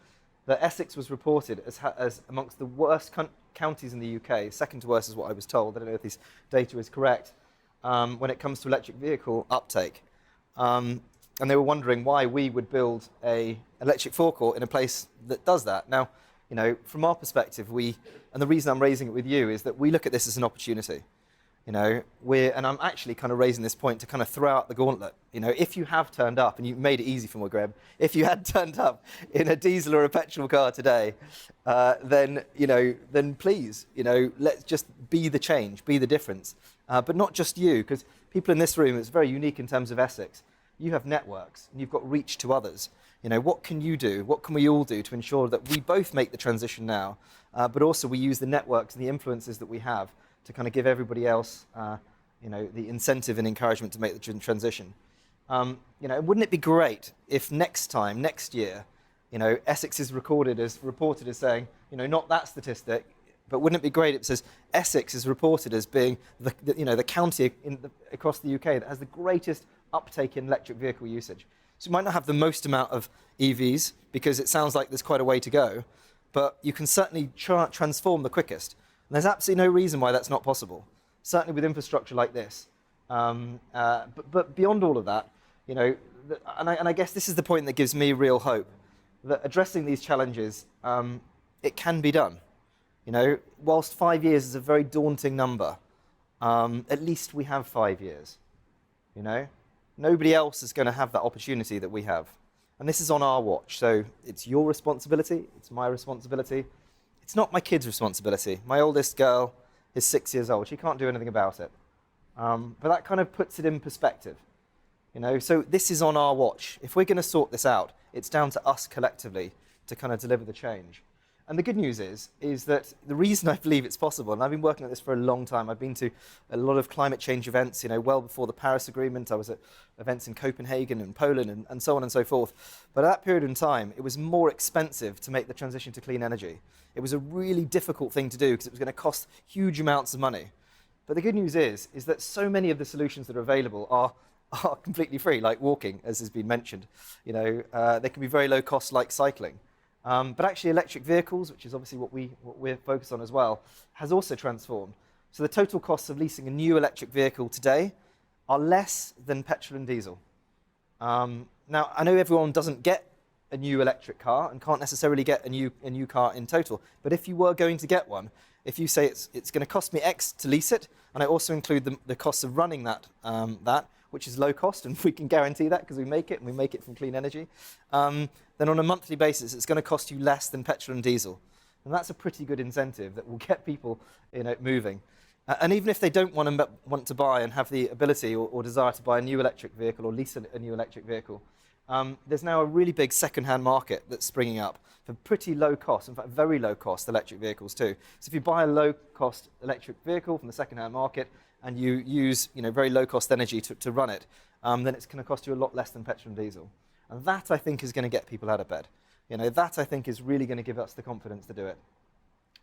Speaker 18: that Essex was reported as amongst the worst counties in the UK, second to worst is what I was told, I don't know if this data is correct, when it comes to electric vehicle uptake. And they were wondering why we would build an electric forecourt in a place that does that. Now, you know, from our perspective, and the reason I'm raising it with you is that we look at this as an opportunity. You know, and I'm actually kind of raising this point to kind of throw out the gauntlet. You know, if you have turned up, and you made it easy for me, Graham, if you had turned up in a diesel or a petrol car today, then please, you know, let's just be the change, be the difference. But not just you, because people in this room, it's very unique in terms of Essex. You have networks, and you've got reach to others. You know, what can you do? What can we all do to ensure that we both make the transition now, but also we use the networks and the influences that we have to kind of give everybody else, the incentive and encouragement to make the transition. Wouldn't it be great if next year, Essex is reported as saying, not that statistic, but wouldn't it be great if it says Essex is reported as being the county across the UK that has the greatest uptake in electric vehicle usage. So you might not have the most amount of EVs because it sounds like there's quite a way to go, but you can certainly transform the quickest. And there's absolutely no reason why that's not possible, certainly with infrastructure like this. But beyond all of that, and I guess this is the point that gives me real hope, that addressing these challenges, it can be done. Whilst 5 years is a very daunting number, at least we have 5 years. Nobody else is going to have that opportunity that we have. And this is on our watch, so it's your responsibility, it's my responsibility. It's not my kid's responsibility. My oldest girl is 6 years old. She can't do anything about it. But that kind of puts it in perspective. So this is on our watch. If we're going to sort this out, it's down to us collectively to kind of deliver the change. And the good news is that the reason I believe it's possible, and I've been working at this for a long time, I've been to a lot of climate change events, well before the Paris Agreement. I was at events in Copenhagen and Poland and so on and so forth. But at that period in time, it was more expensive to make the transition to clean energy. It was a really difficult thing to do because it was going to cost huge amounts of money. But the good news is that so many of the solutions that are available are completely free, like walking, as has been mentioned. They can be very low cost, like cycling. But actually electric vehicles, which is obviously what we're focused on as well, has also transformed. So the total costs of leasing a new electric vehicle today are less than petrol and diesel. Now, I know everyone doesn't get a new electric car and can't necessarily get a new car in total, but if you were going to get one, if you say it's going to cost me X to lease it, and I also include the cost of running that, which is low cost, and we can guarantee that because we make it, and we make it from clean energy, then on a monthly basis, it's going to cost you less than petrol and diesel. And that's a pretty good incentive that will get people moving. And even if they don't want to buy and have the ability or desire to buy a new electric vehicle or lease a new electric vehicle, there's now a really big second-hand market that's springing up for pretty low cost, in fact, very low cost electric vehicles too. So if you buy a low-cost electric vehicle from the second-hand market and you use very low-cost energy to run it, then it's going to cost you a lot less than petrol and diesel. And that, I think, is going to get people out of bed. That, I think, is really going to give us the confidence to do it.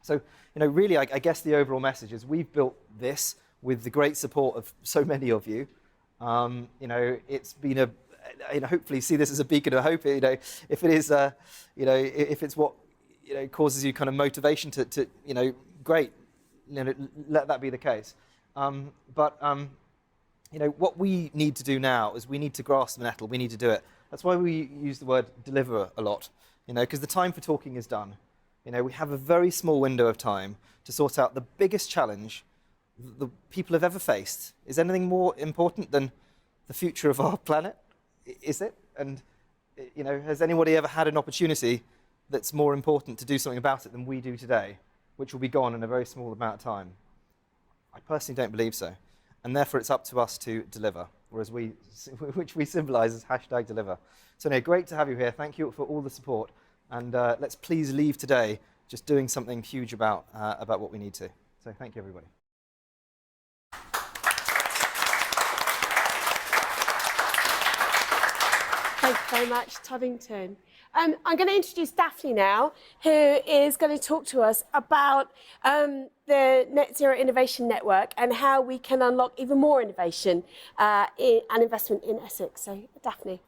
Speaker 18: So, really, I guess the overall message is we've built this with the great support of so many of you. It's been hopefully see this as a beacon of hope. If it is, if it's what causes you kind of motivation to great, let that be the case. What we need to do now is we need to grasp the nettle. We need to do it. That's why we use the word deliver a lot. Because the time for talking is done. We have a very small window of time to sort out the biggest challenge the people have ever faced. Is anything more important than the future of our planet? Is it? And has anybody ever had an opportunity that's more important to do something about it than we do today, which will be gone in a very small amount of time? I personally don't believe so. and therefore it's up to us to deliver, which we symbolise as #deliver. So anyway, great to have you here. Thank you for all the support, and let's please leave today just doing something huge about what we need to. So thank you, everybody.
Speaker 1: Thank you very much, Toddington. I'm going to introduce Daphne now, who is going to talk to us about the Net Zero Innovation Network and how we can unlock even more innovation and investment in Essex. So, Daphne.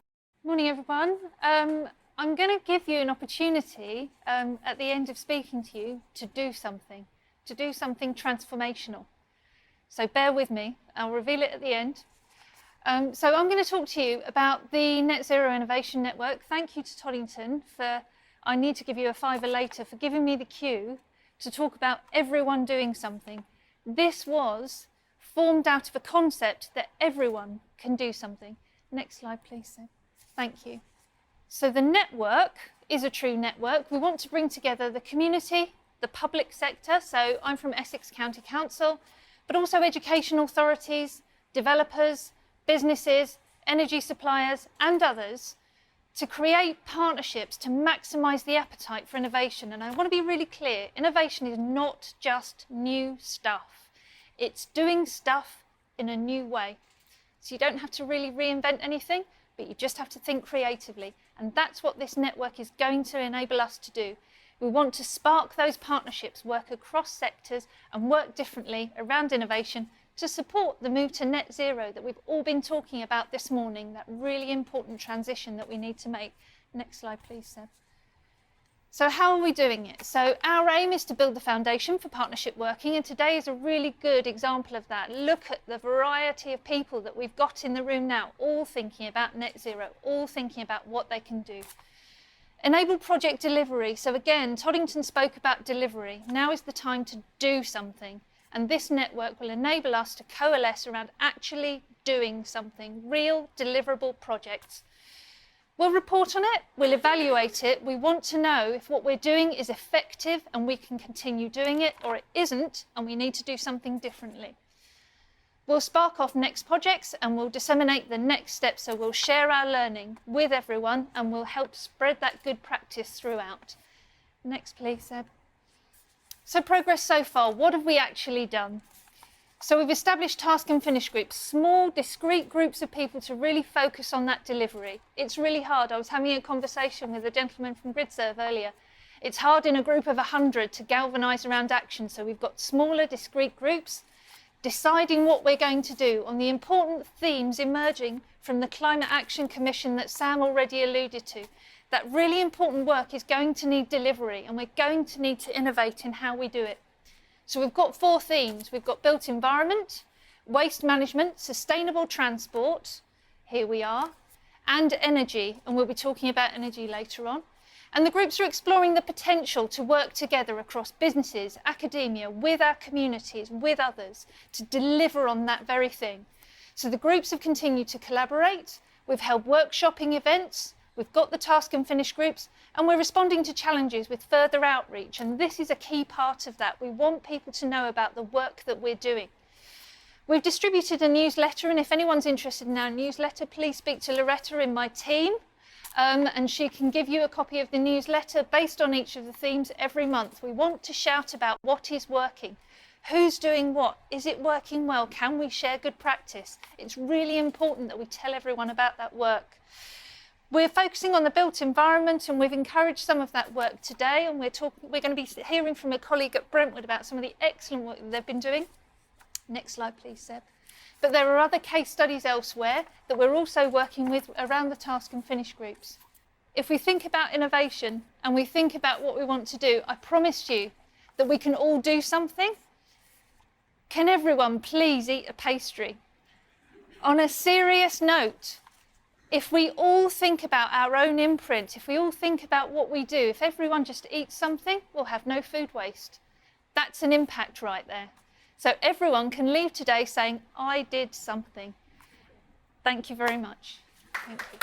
Speaker 19: Morning, everyone. I'm going to give you an opportunity at the end of speaking to you to do something transformational. So bear with me. I'll reveal it at the end. So I'm going to talk to you about the Net Zero Innovation Network. Thank you to Toddington for, I need to give you a fiver later, for giving me the cue to talk about everyone doing something. This was formed out of a concept that everyone can do something. Next slide, please, Seb. Thank you. So the network is a true network. We want to bring together the community, the public sector, so I'm from Essex County Council, but also education authorities, developers, businesses, energy suppliers and others to create partnerships to maximise the appetite for innovation. And I want to be really clear, innovation is not just new stuff. It's doing stuff in a new way. So you don't have to really reinvent anything, but you just have to think creatively. And that's what this network is going to enable us to do. We want to spark those partnerships, work across sectors and work differently around innovation to support the move to net zero that we've all been talking about this morning, that really important transition that we need to make. Next slide, please, Seb. So how are we doing it? So our aim is to build the foundation for partnership working, and today is a really good example of that. Look at the variety of people that we've got in the room now, all thinking about net zero, all thinking about what they can do. Enable project delivery. So again, Toddington spoke about delivery. Now is the time to do something. And this network will enable us to coalesce around actually doing something, real deliverable projects. We'll report on it, we'll evaluate it. We want to know if what we're doing is effective and we can continue doing it, or it isn't and we need to do something differently. We'll spark off next projects and we'll disseminate the next steps. So we'll share our learning with everyone and we'll help spread that good practice throughout. Next, please, Seb. So progress so far, what have we actually done? So we've established task and finish groups, small, discrete groups of people to really focus on that delivery. It's really hard. I was having a conversation with a gentleman from GRIDSERVE earlier. It's hard in a group of 100 to galvanise around action. So we've got smaller, discrete groups, deciding what we're going to do on the important themes emerging from the Climate Action Commission that Sam already alluded to. That really important work is going to need delivery and we're going to need to innovate in how we do it. So we've got 4 themes. We've got built environment, waste management, sustainable transport, here we are, and energy, and we'll be talking about energy later on. And the groups are exploring the potential to work together across businesses, academia, with our communities, with others, to deliver on that very thing. So the groups have continued to collaborate. We've held workshopping events. We've got the task and finish groups, and we're responding to challenges with further outreach. And this is a key part of that. We want people to know about the work that we're doing. We've distributed a newsletter, and if anyone's interested in our newsletter, please speak to Loretta in my team. And she can give you a copy of the newsletter based on each of the themes every month. We want to shout about what is working, who's doing what, is it working well, can we share good practice? It's really important that we tell everyone about that work. We're focusing on the built environment and we've encouraged some of that work today, and we're going to be hearing from a colleague at Brentwood about some of the excellent work that they've been doing. Next slide, please, Seb. But there are other case studies elsewhere that we're also working with around the task and finish groups. If we think about innovation and we think about what we want to do, I promised you that we can all do something. Can everyone please eat a pastry? On a serious note, if we all think about our own imprint, if we all think about what we do, if everyone just eats something, we'll have no food waste. That's an impact right there. So everyone can leave today saying, I did something. Thank you very much. Thank you.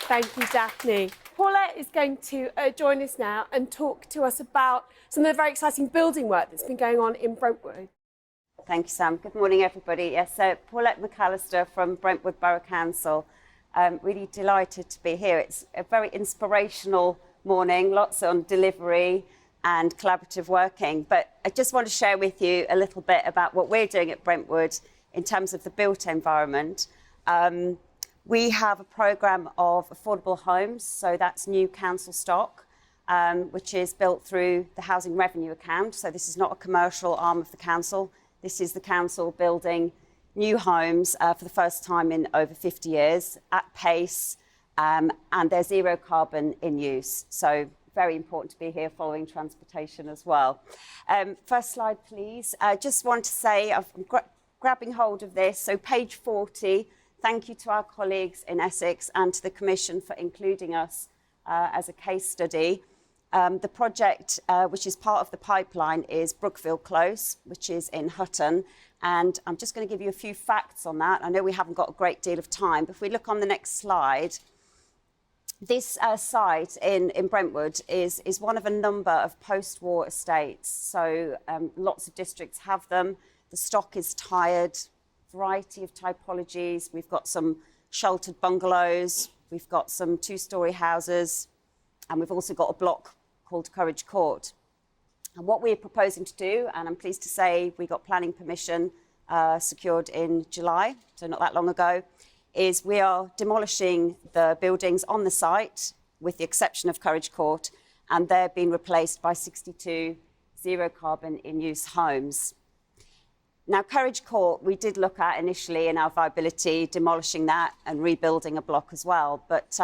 Speaker 1: Thank you, Daphne. Paulette is going to join us now and talk to us about some of the very exciting building work that's been going on in Brentwood.
Speaker 20: Thank you, Sam. Good morning, everybody. Yes, Paulette McAllister from Brentwood Borough Council. Really delighted to be here. It's a very inspirational morning, lots on delivery and collaborative working. But I just want to share with you a little bit about what we're doing at Brentwood in terms of the built environment. We have a programme of affordable homes, so that's new council stock, which is built through the Housing Revenue Account. So this is not a commercial arm of the council. This is the council building new homes for the first time in over 50 years at pace, and they're zero carbon in use. So very important to be here following transportation as well. First slide, please. I just want to say, I'm grabbing hold of this. So page 40, thank you to our colleagues in Essex and to the Commission for including us as a case study. The project, which is part of the pipeline, is Brookfield Close, which is in Hutton. And I'm just going to give you a few facts on that. I know we haven't got a great deal of time, but if we look on the next slide, this site in Brentwood is one of a number of post-war estates. So lots of districts have them. The stock is tired, variety of typologies. We've got some sheltered bungalows. We've got some two-storey houses. And we've also got a block called Courage Court. And what we're proposing to do, and I'm pleased to say we got planning permission secured in July, so not that long ago, is we are demolishing the buildings on the site, with the exception of Courage Court, and they're being replaced by 62 zero carbon in use homes. Now, Courage Court, we did look at initially in our viability, demolishing that and rebuilding a block as well. But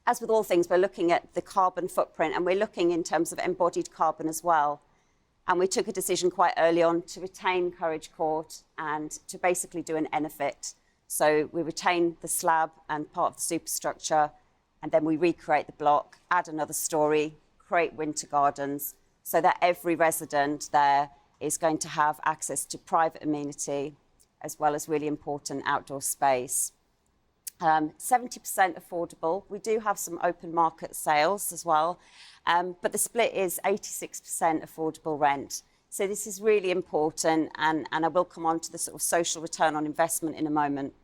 Speaker 20: as with all things, we're looking at the carbon footprint, and we're looking in terms of embodied carbon as well. And we took a decision quite early on to retain Courage Court and to basically do an NFIT. So we retain the slab and part of the superstructure, and then we recreate the block, add another story, create winter gardens, so that every resident there is going to have access to private amenity, as well as really important outdoor space. 70% affordable. We do have some open market sales as well, but the split is 86% affordable rent. So this is really important, and I will come on to the sort of social return on investment in a moment.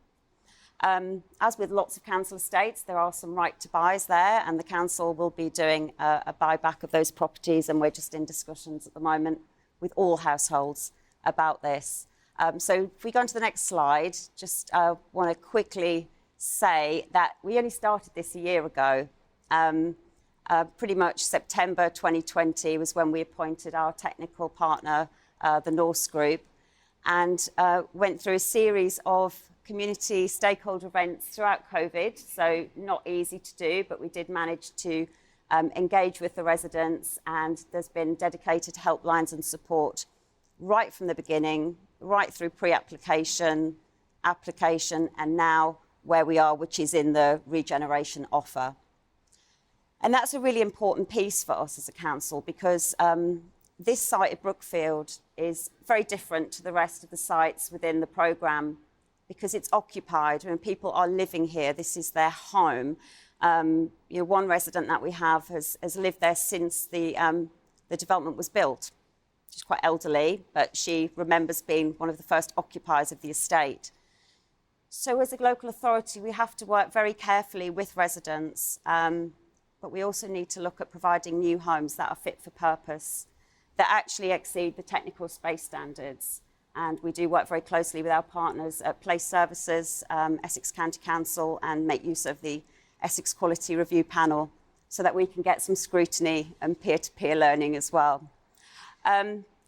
Speaker 20: As with lots of council estates, there are some right to buys there, and the council will be doing a buyback of those properties, and we're just in discussions at the moment with all households about this. So if we go on to the next slide, just want to quickly say that we only started this a year ago. Pretty much September 2020 was when we appointed our technical partner, the Norse Group, and went through a series of community stakeholder events throughout COVID, so not easy to do, but we did manage to engage with the residents, and there's been dedicated helplines and support right from the beginning, right through pre-application, application, and now where we are, which is in the regeneration offer. And that's a really important piece for us as a council, because this site at Brookfield is very different to the rest of the sites within the programme, because it's occupied and people are living here. This is their home. One resident that we have has lived there since the development was built. She's quite elderly, but she remembers being one of the first occupiers of the estate. So as a local authority, we have to work very carefully with residents, but we also need to look at providing new homes that are fit for purpose, that actually exceed the technical space standards. And we do work very closely with our partners at Place Services, Essex County Council, and make use of the Essex Quality Review Panel so that we can get some scrutiny and peer-to-peer learning as well.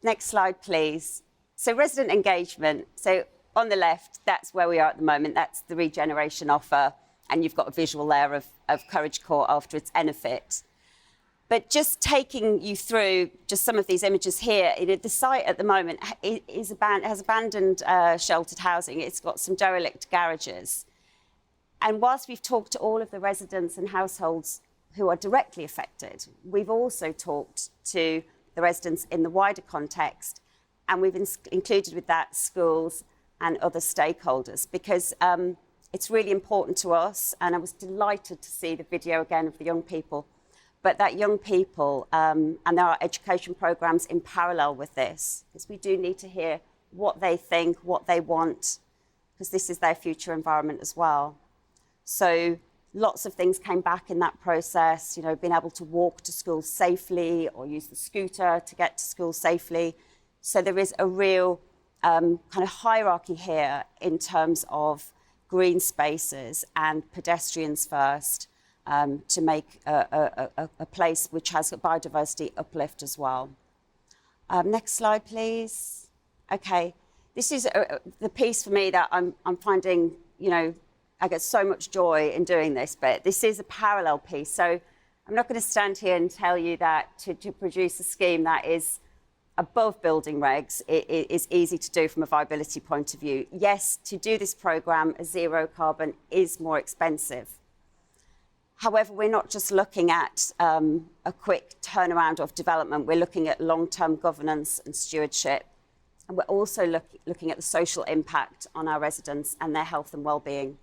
Speaker 20: Next slide, please. So resident engagement. So on the left, that's where we are at the moment. That's the regeneration offer. And you've got a visual there of Courage Court after its NFIT. But just taking you through just some of these images here, the site at the moment has abandoned sheltered housing. It's got some derelict garages. And whilst we've talked to all of the residents and households who are directly affected, we've also talked to the residents in the wider context, and we've included with that schools and other stakeholders, because it's really important to us. And I was delighted to see the video again of the young people. But that young people, and there are education programmes in parallel with this, because we do need to hear what they think, what they want, because this is their future environment as well. So lots of things came back in that process, you know, being able to walk to school safely or use the scooter to get to school safely. So there is a real kind of hierarchy here in terms of green spaces and pedestrians first, to make a place which has a biodiversity uplift as well. Next slide, please. Okay, this is the piece for me that I'm finding, you know, I get so much joy in doing this, but this is a parallel piece. So I'm not going to stand here and tell you that to produce a scheme that is above building regs, it is easy to do from a viability point of view. Yes, to do this programme, a zero carbon is more expensive. However, we're not just looking at a quick turnaround of development, we're looking at long-term governance and stewardship. And we're also looking at the social impact on our residents and their health and well-being.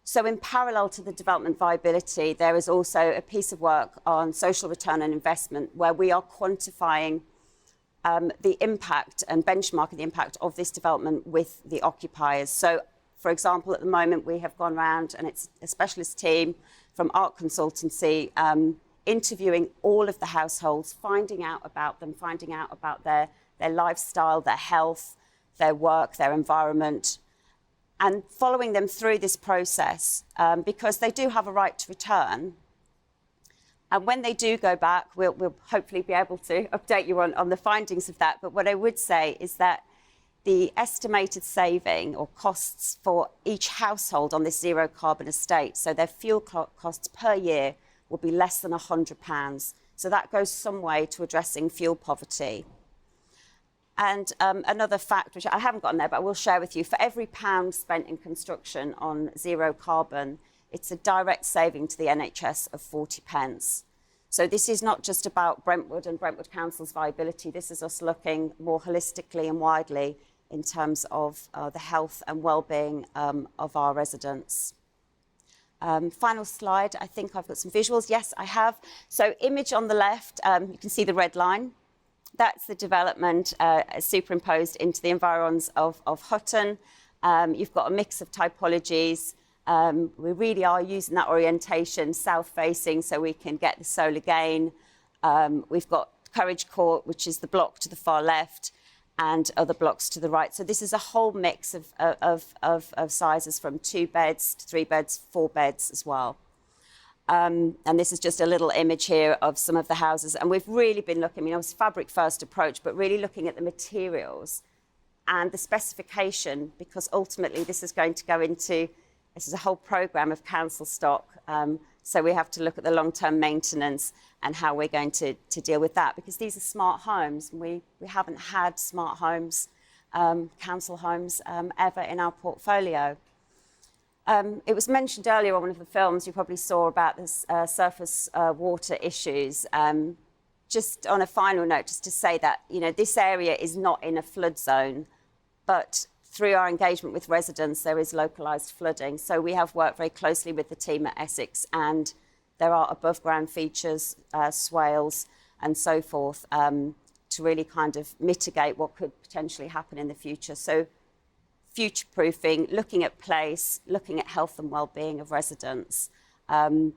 Speaker 20: So in parallel to the development viability, there is also a piece of work on social return on investment where we are quantifying the impact and benchmarking the impact of this development with the occupiers. So, for example, at the moment we have gone around, and it's a specialist team from Art Consultancy, interviewing all of the households, finding out about them, finding out about their lifestyle, their health, their work, their environment, and following them through this process, because they do have a right to return. And when they do go back, we'll hopefully be able to update you on the findings of that. But what I would say is that the estimated saving or costs for each household on this zero carbon estate, so their fuel costs per year will be less than £100. So that goes some way to addressing fuel poverty. And another fact, which I haven't got on there, but I will share with you, for every pound spent in construction on zero carbon, it's a direct saving to the NHS of 40p. So this is not just about Brentwood and Brentwood Council's viability. This is us looking more holistically and widely in terms of the health and well-being of our residents. Final slide. I think I've got some visuals. Yes, I have. So image on the left, you can see the red line. That's the development superimposed into the environs of Hutton. You've got a mix of typologies. We really are using that orientation south-facing so we can get the solar gain. We've got Courage Court, which is the block to the far left, and other blocks to the right. So this is a whole mix of sizes from 2 beds to 3 beds, 4 beds as well. And this is just a little image here of some of the houses. And we've really been looking, I mean, it was a fabric-first approach, but really looking at the materials and the specification, because ultimately this is going to go into, this is a whole programme of council stock. So we have to look at the long-term maintenance and how we're going to deal with that, because these are smart homes. We haven't had smart homes, council homes, ever in our portfolio. It was mentioned earlier on one of the films you probably saw about this surface water issues. Just on a final note, just to say that, you know, this area is not in a flood zone, but through our engagement with residents, there is localised flooding. So we have worked very closely with the team at Essex, and there are above ground features, swales and so forth, to really kind of mitigate what could potentially happen in the future. So future-proofing, looking at place, looking at health and well-being of residents. And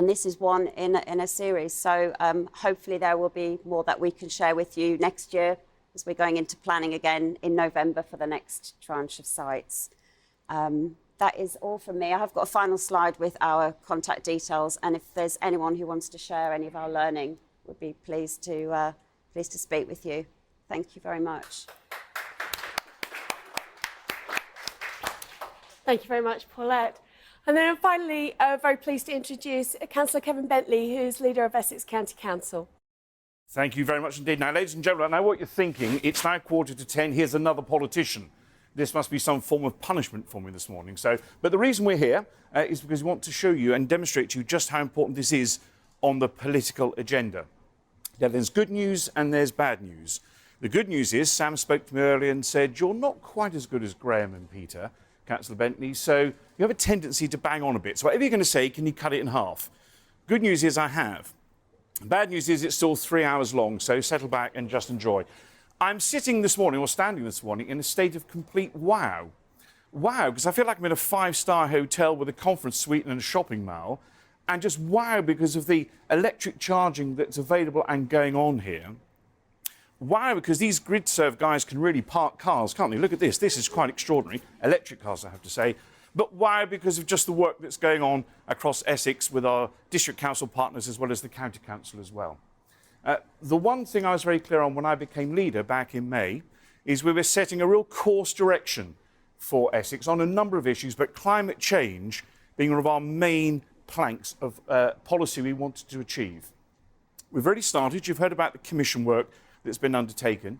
Speaker 20: this is one in a series. So hopefully there will be more that we can share with you next year, as we're going into planning again in November for the next tranche of sites. That is all from me. I have got a final slide with our contact details, and if there's anyone who wants to share any of our learning, we'd be pleased to speak with you. Thank you very much.
Speaker 1: Thank you very much, Paulette. And then finally, very pleased to introduce Councillor Kevin Bentley, who's leader of Essex County Council.
Speaker 21: Thank you very much indeed. Now, ladies and gentlemen, I know what you're thinking. It's now 10:15. Here's another politician. This must be some form of punishment for me this morning. But the reason we're here is because we want to show you and demonstrate to you just how important this is on the political agenda. Now, there's good news and there's bad news. The good news is Sam spoke to me earlier and said, you're not quite as good as Graham and Peter, Councillor Bentley, so you have a tendency to bang on a bit. So whatever you're going to say, can you cut it in half? Good news is I have. Bad news is it's still 3 hours long, so settle back and just enjoy. I'm sitting this morning, or standing this morning, in a state of complete wow. Wow, because I feel like I'm in a 5-star hotel with a conference suite and a shopping mall, and just wow because of the electric charging that's available and going on here. Wow, because these GRIDSERVE guys can really park cars, can't they? Look at this. This is quite extraordinary. Electric cars, I have to say. But wow, because of just the work that's going on across Essex with our district council partners as well as the county council as well. The one thing I was very clear on when I became leader back in May is we were setting a real course direction for Essex on a number of issues, but climate change being one of our main planks of policy we wanted to achieve. We've already started. You've heard about the commission work that's been undertaken.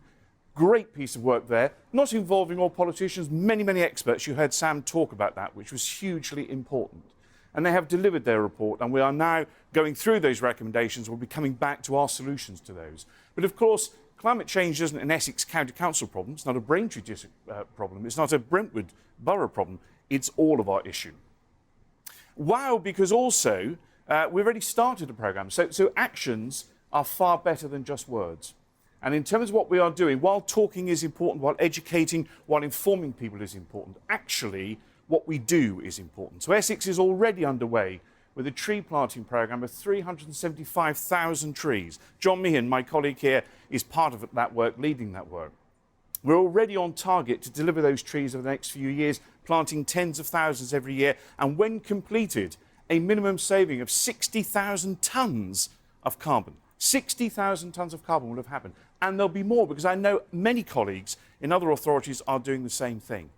Speaker 21: Great piece of work there, not involving all politicians, many, many experts. You heard Sam talk about that, which was hugely important. And they have delivered their report, and we are now going through those recommendations. We'll be coming back to our solutions to those. But of course, climate change isn't an Essex County Council problem. It's not a Braintree district problem. It's not a Brentwood Borough problem. It's all of our issue. Wow, because also we've already started a programme. So actions are far better than just words. And in terms of what we are doing, while talking is important, while educating, while informing people is important, actually what we do is important. So Essex is already underway with a tree planting programme of 375,000 trees. John Meehan, my colleague here, is part of that work, leading that work. We're already on target to deliver those trees over the next few years, planting tens of thousands every year, and when completed, a minimum saving of 60,000 tonnes of carbon. 60,000 tonnes of carbon will have happened. And there'll be more, because I know many colleagues in other authorities are doing the same thing.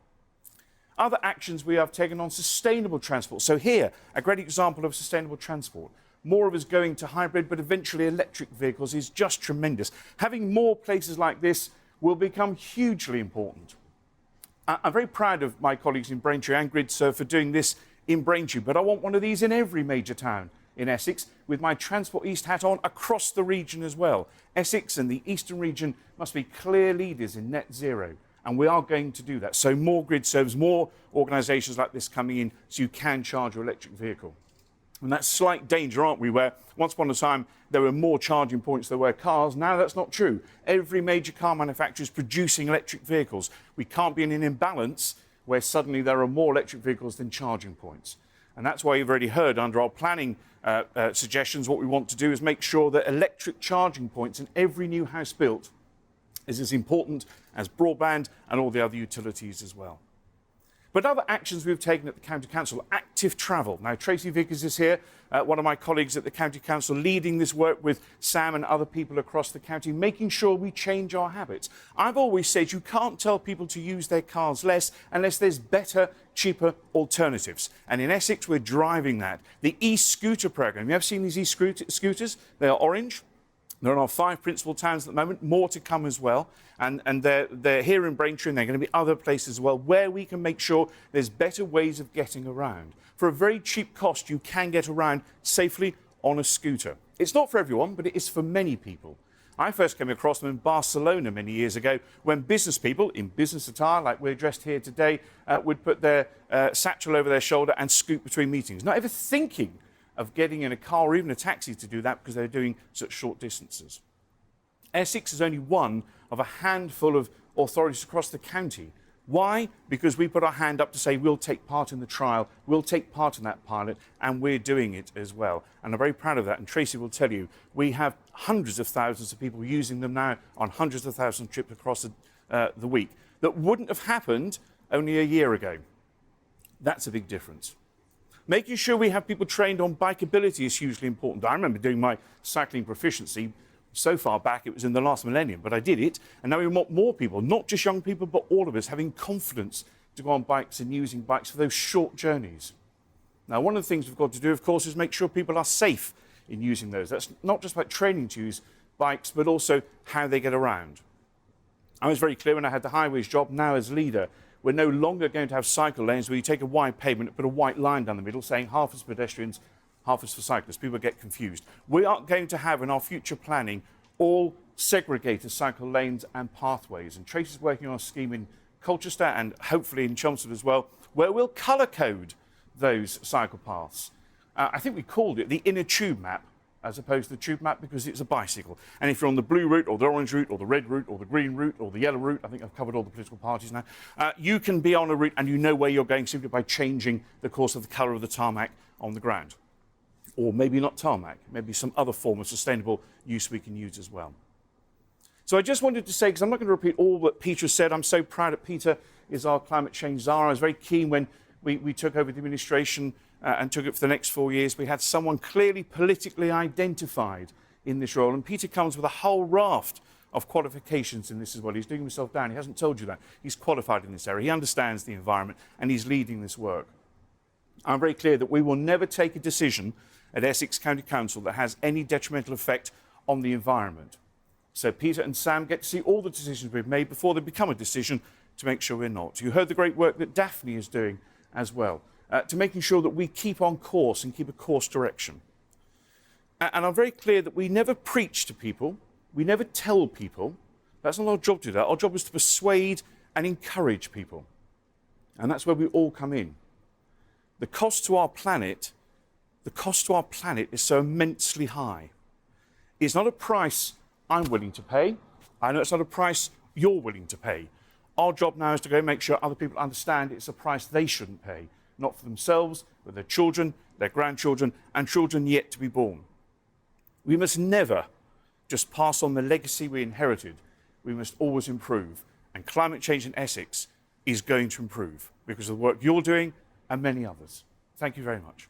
Speaker 21: Other actions we have taken on sustainable transport. So here, a great example of sustainable transport. More of us going to hybrid, but eventually electric vehicles is just tremendous. Having more places like this will become hugely important. I'm very proud of my colleagues in Braintree and GRIDSERVE for doing this in Braintree, but I want one of these in every major town in Essex, with my Transport East hat on across the region as well. Essex and the Eastern region must be clear leaders in net zero, and we are going to do that. So more GRIDSERVEs, more organisations like this coming in so you can charge your electric vehicle. And that's slight danger, aren't we, where once upon a time there were more charging points than there were cars. Now that's not true. Every major car manufacturer is producing electric vehicles. We can't be in an imbalance where suddenly there are more electric vehicles than charging points. And that's why you've already heard under our planning suggestions, what we want to do is make sure that electric charging points in every new house built is as important as broadband and all the other utilities as well. But other actions we've taken at the County Council, active travel. Now, Tracy Vickers is here, one of my colleagues at the County Council, leading this work with Sam and other people across the county, making sure we change our habits. I've always said you can't tell people to use their cars less unless there's better, cheaper alternatives. And in Essex, we're driving that. The e-scooter programme. You have seen these e-scooters? They are orange. They're in our 5 principal towns at the moment, more to come as well. And they're here in Braintree, and they're going to be other places as well, where we can make sure there's better ways of getting around. For a very cheap cost, you can get around safely on a scooter. It's not for everyone, but it is for many people. I first came across them in Barcelona many years ago, when business people in business attire, like we're dressed here today, would put their satchel over their shoulder and scoot between meetings, not ever thinking of getting in a car or even a taxi to do that because they're doing such short distances. Essex is only one of a handful of authorities across the county. Why? Because we put our hand up to say we'll take part in the trial, we'll take part in that pilot, and we're doing it as well. And I'm very proud of that. And Tracy will tell you, we have hundreds of thousands of people using them now on hundreds of thousands of trips across the week. That wouldn't have happened only a year ago. That's a big difference. Making sure we have people trained on bikeability is hugely important. I remember doing my cycling proficiency so far back, it was in the last millennium, but I did it. And now we want more people, not just young people, but all of us having confidence to go on bikes and using bikes for those short journeys. Now, one of the things we've got to do, of course, is make sure people are safe in using those. That's not just about training to use bikes, but also how they get around. I was very clear when I had the highways job. Now as leader, we're no longer going to have cycle lanes where you take a wide pavement and put a white line down the middle saying half is pedestrians, half is for cyclists. People get confused. We are going to have in our future planning all segregated cycle lanes and pathways. And Tracy's working on a scheme in Colchester and hopefully in Chelmsford as well, where we'll colour code those cycle paths. I think we called it the inner tube map. as opposed to the tube map because it's a bicycle. And if you're on the blue route or the orange route or the red route or the green route or the yellow route, I think I've covered all the political parties now, you can be on a route and you know where you're going simply by changing the course of the colour of the tarmac on the ground. Or maybe not tarmac, maybe some other form of sustainable use we can use as well. So I just wanted to say, because I'm not going to repeat all that Peter said, I'm so proud that Peter is our climate change czar. I was very keen when we took over the administration and took it for the next 4 years. We had someone clearly politically identified in this role, and Peter comes with a whole raft of qualifications in this as well. He's doing himself down. He hasn't told you that. He's qualified in this area. He understands the environment, and he's leading this work. I'm very clear that we will never take a decision at Essex County Council that has any detrimental effect on the environment. So Peter and Sam get to see all the decisions we've made before they become a decision to make sure we're not. You heard the great work that Daphne is doing as well, to making sure that we keep on course and keep a course direction. And I'm very clear that we never preach to people, we never tell people. That's not our job to do that. Our job is to persuade and encourage people. And that's where we all come in. The cost to our planet is so immensely high. It's not a price I'm willing to pay. I know it's not a price you're willing to pay. Our job now is to go and make sure other people understand it's a price they shouldn't pay, not for themselves, but their children, their grandchildren, and children yet to be born. We must never just pass on the legacy we inherited. We must always improve. And climate change in Essex is going to improve because of the work you're doing and many others. Thank you very much.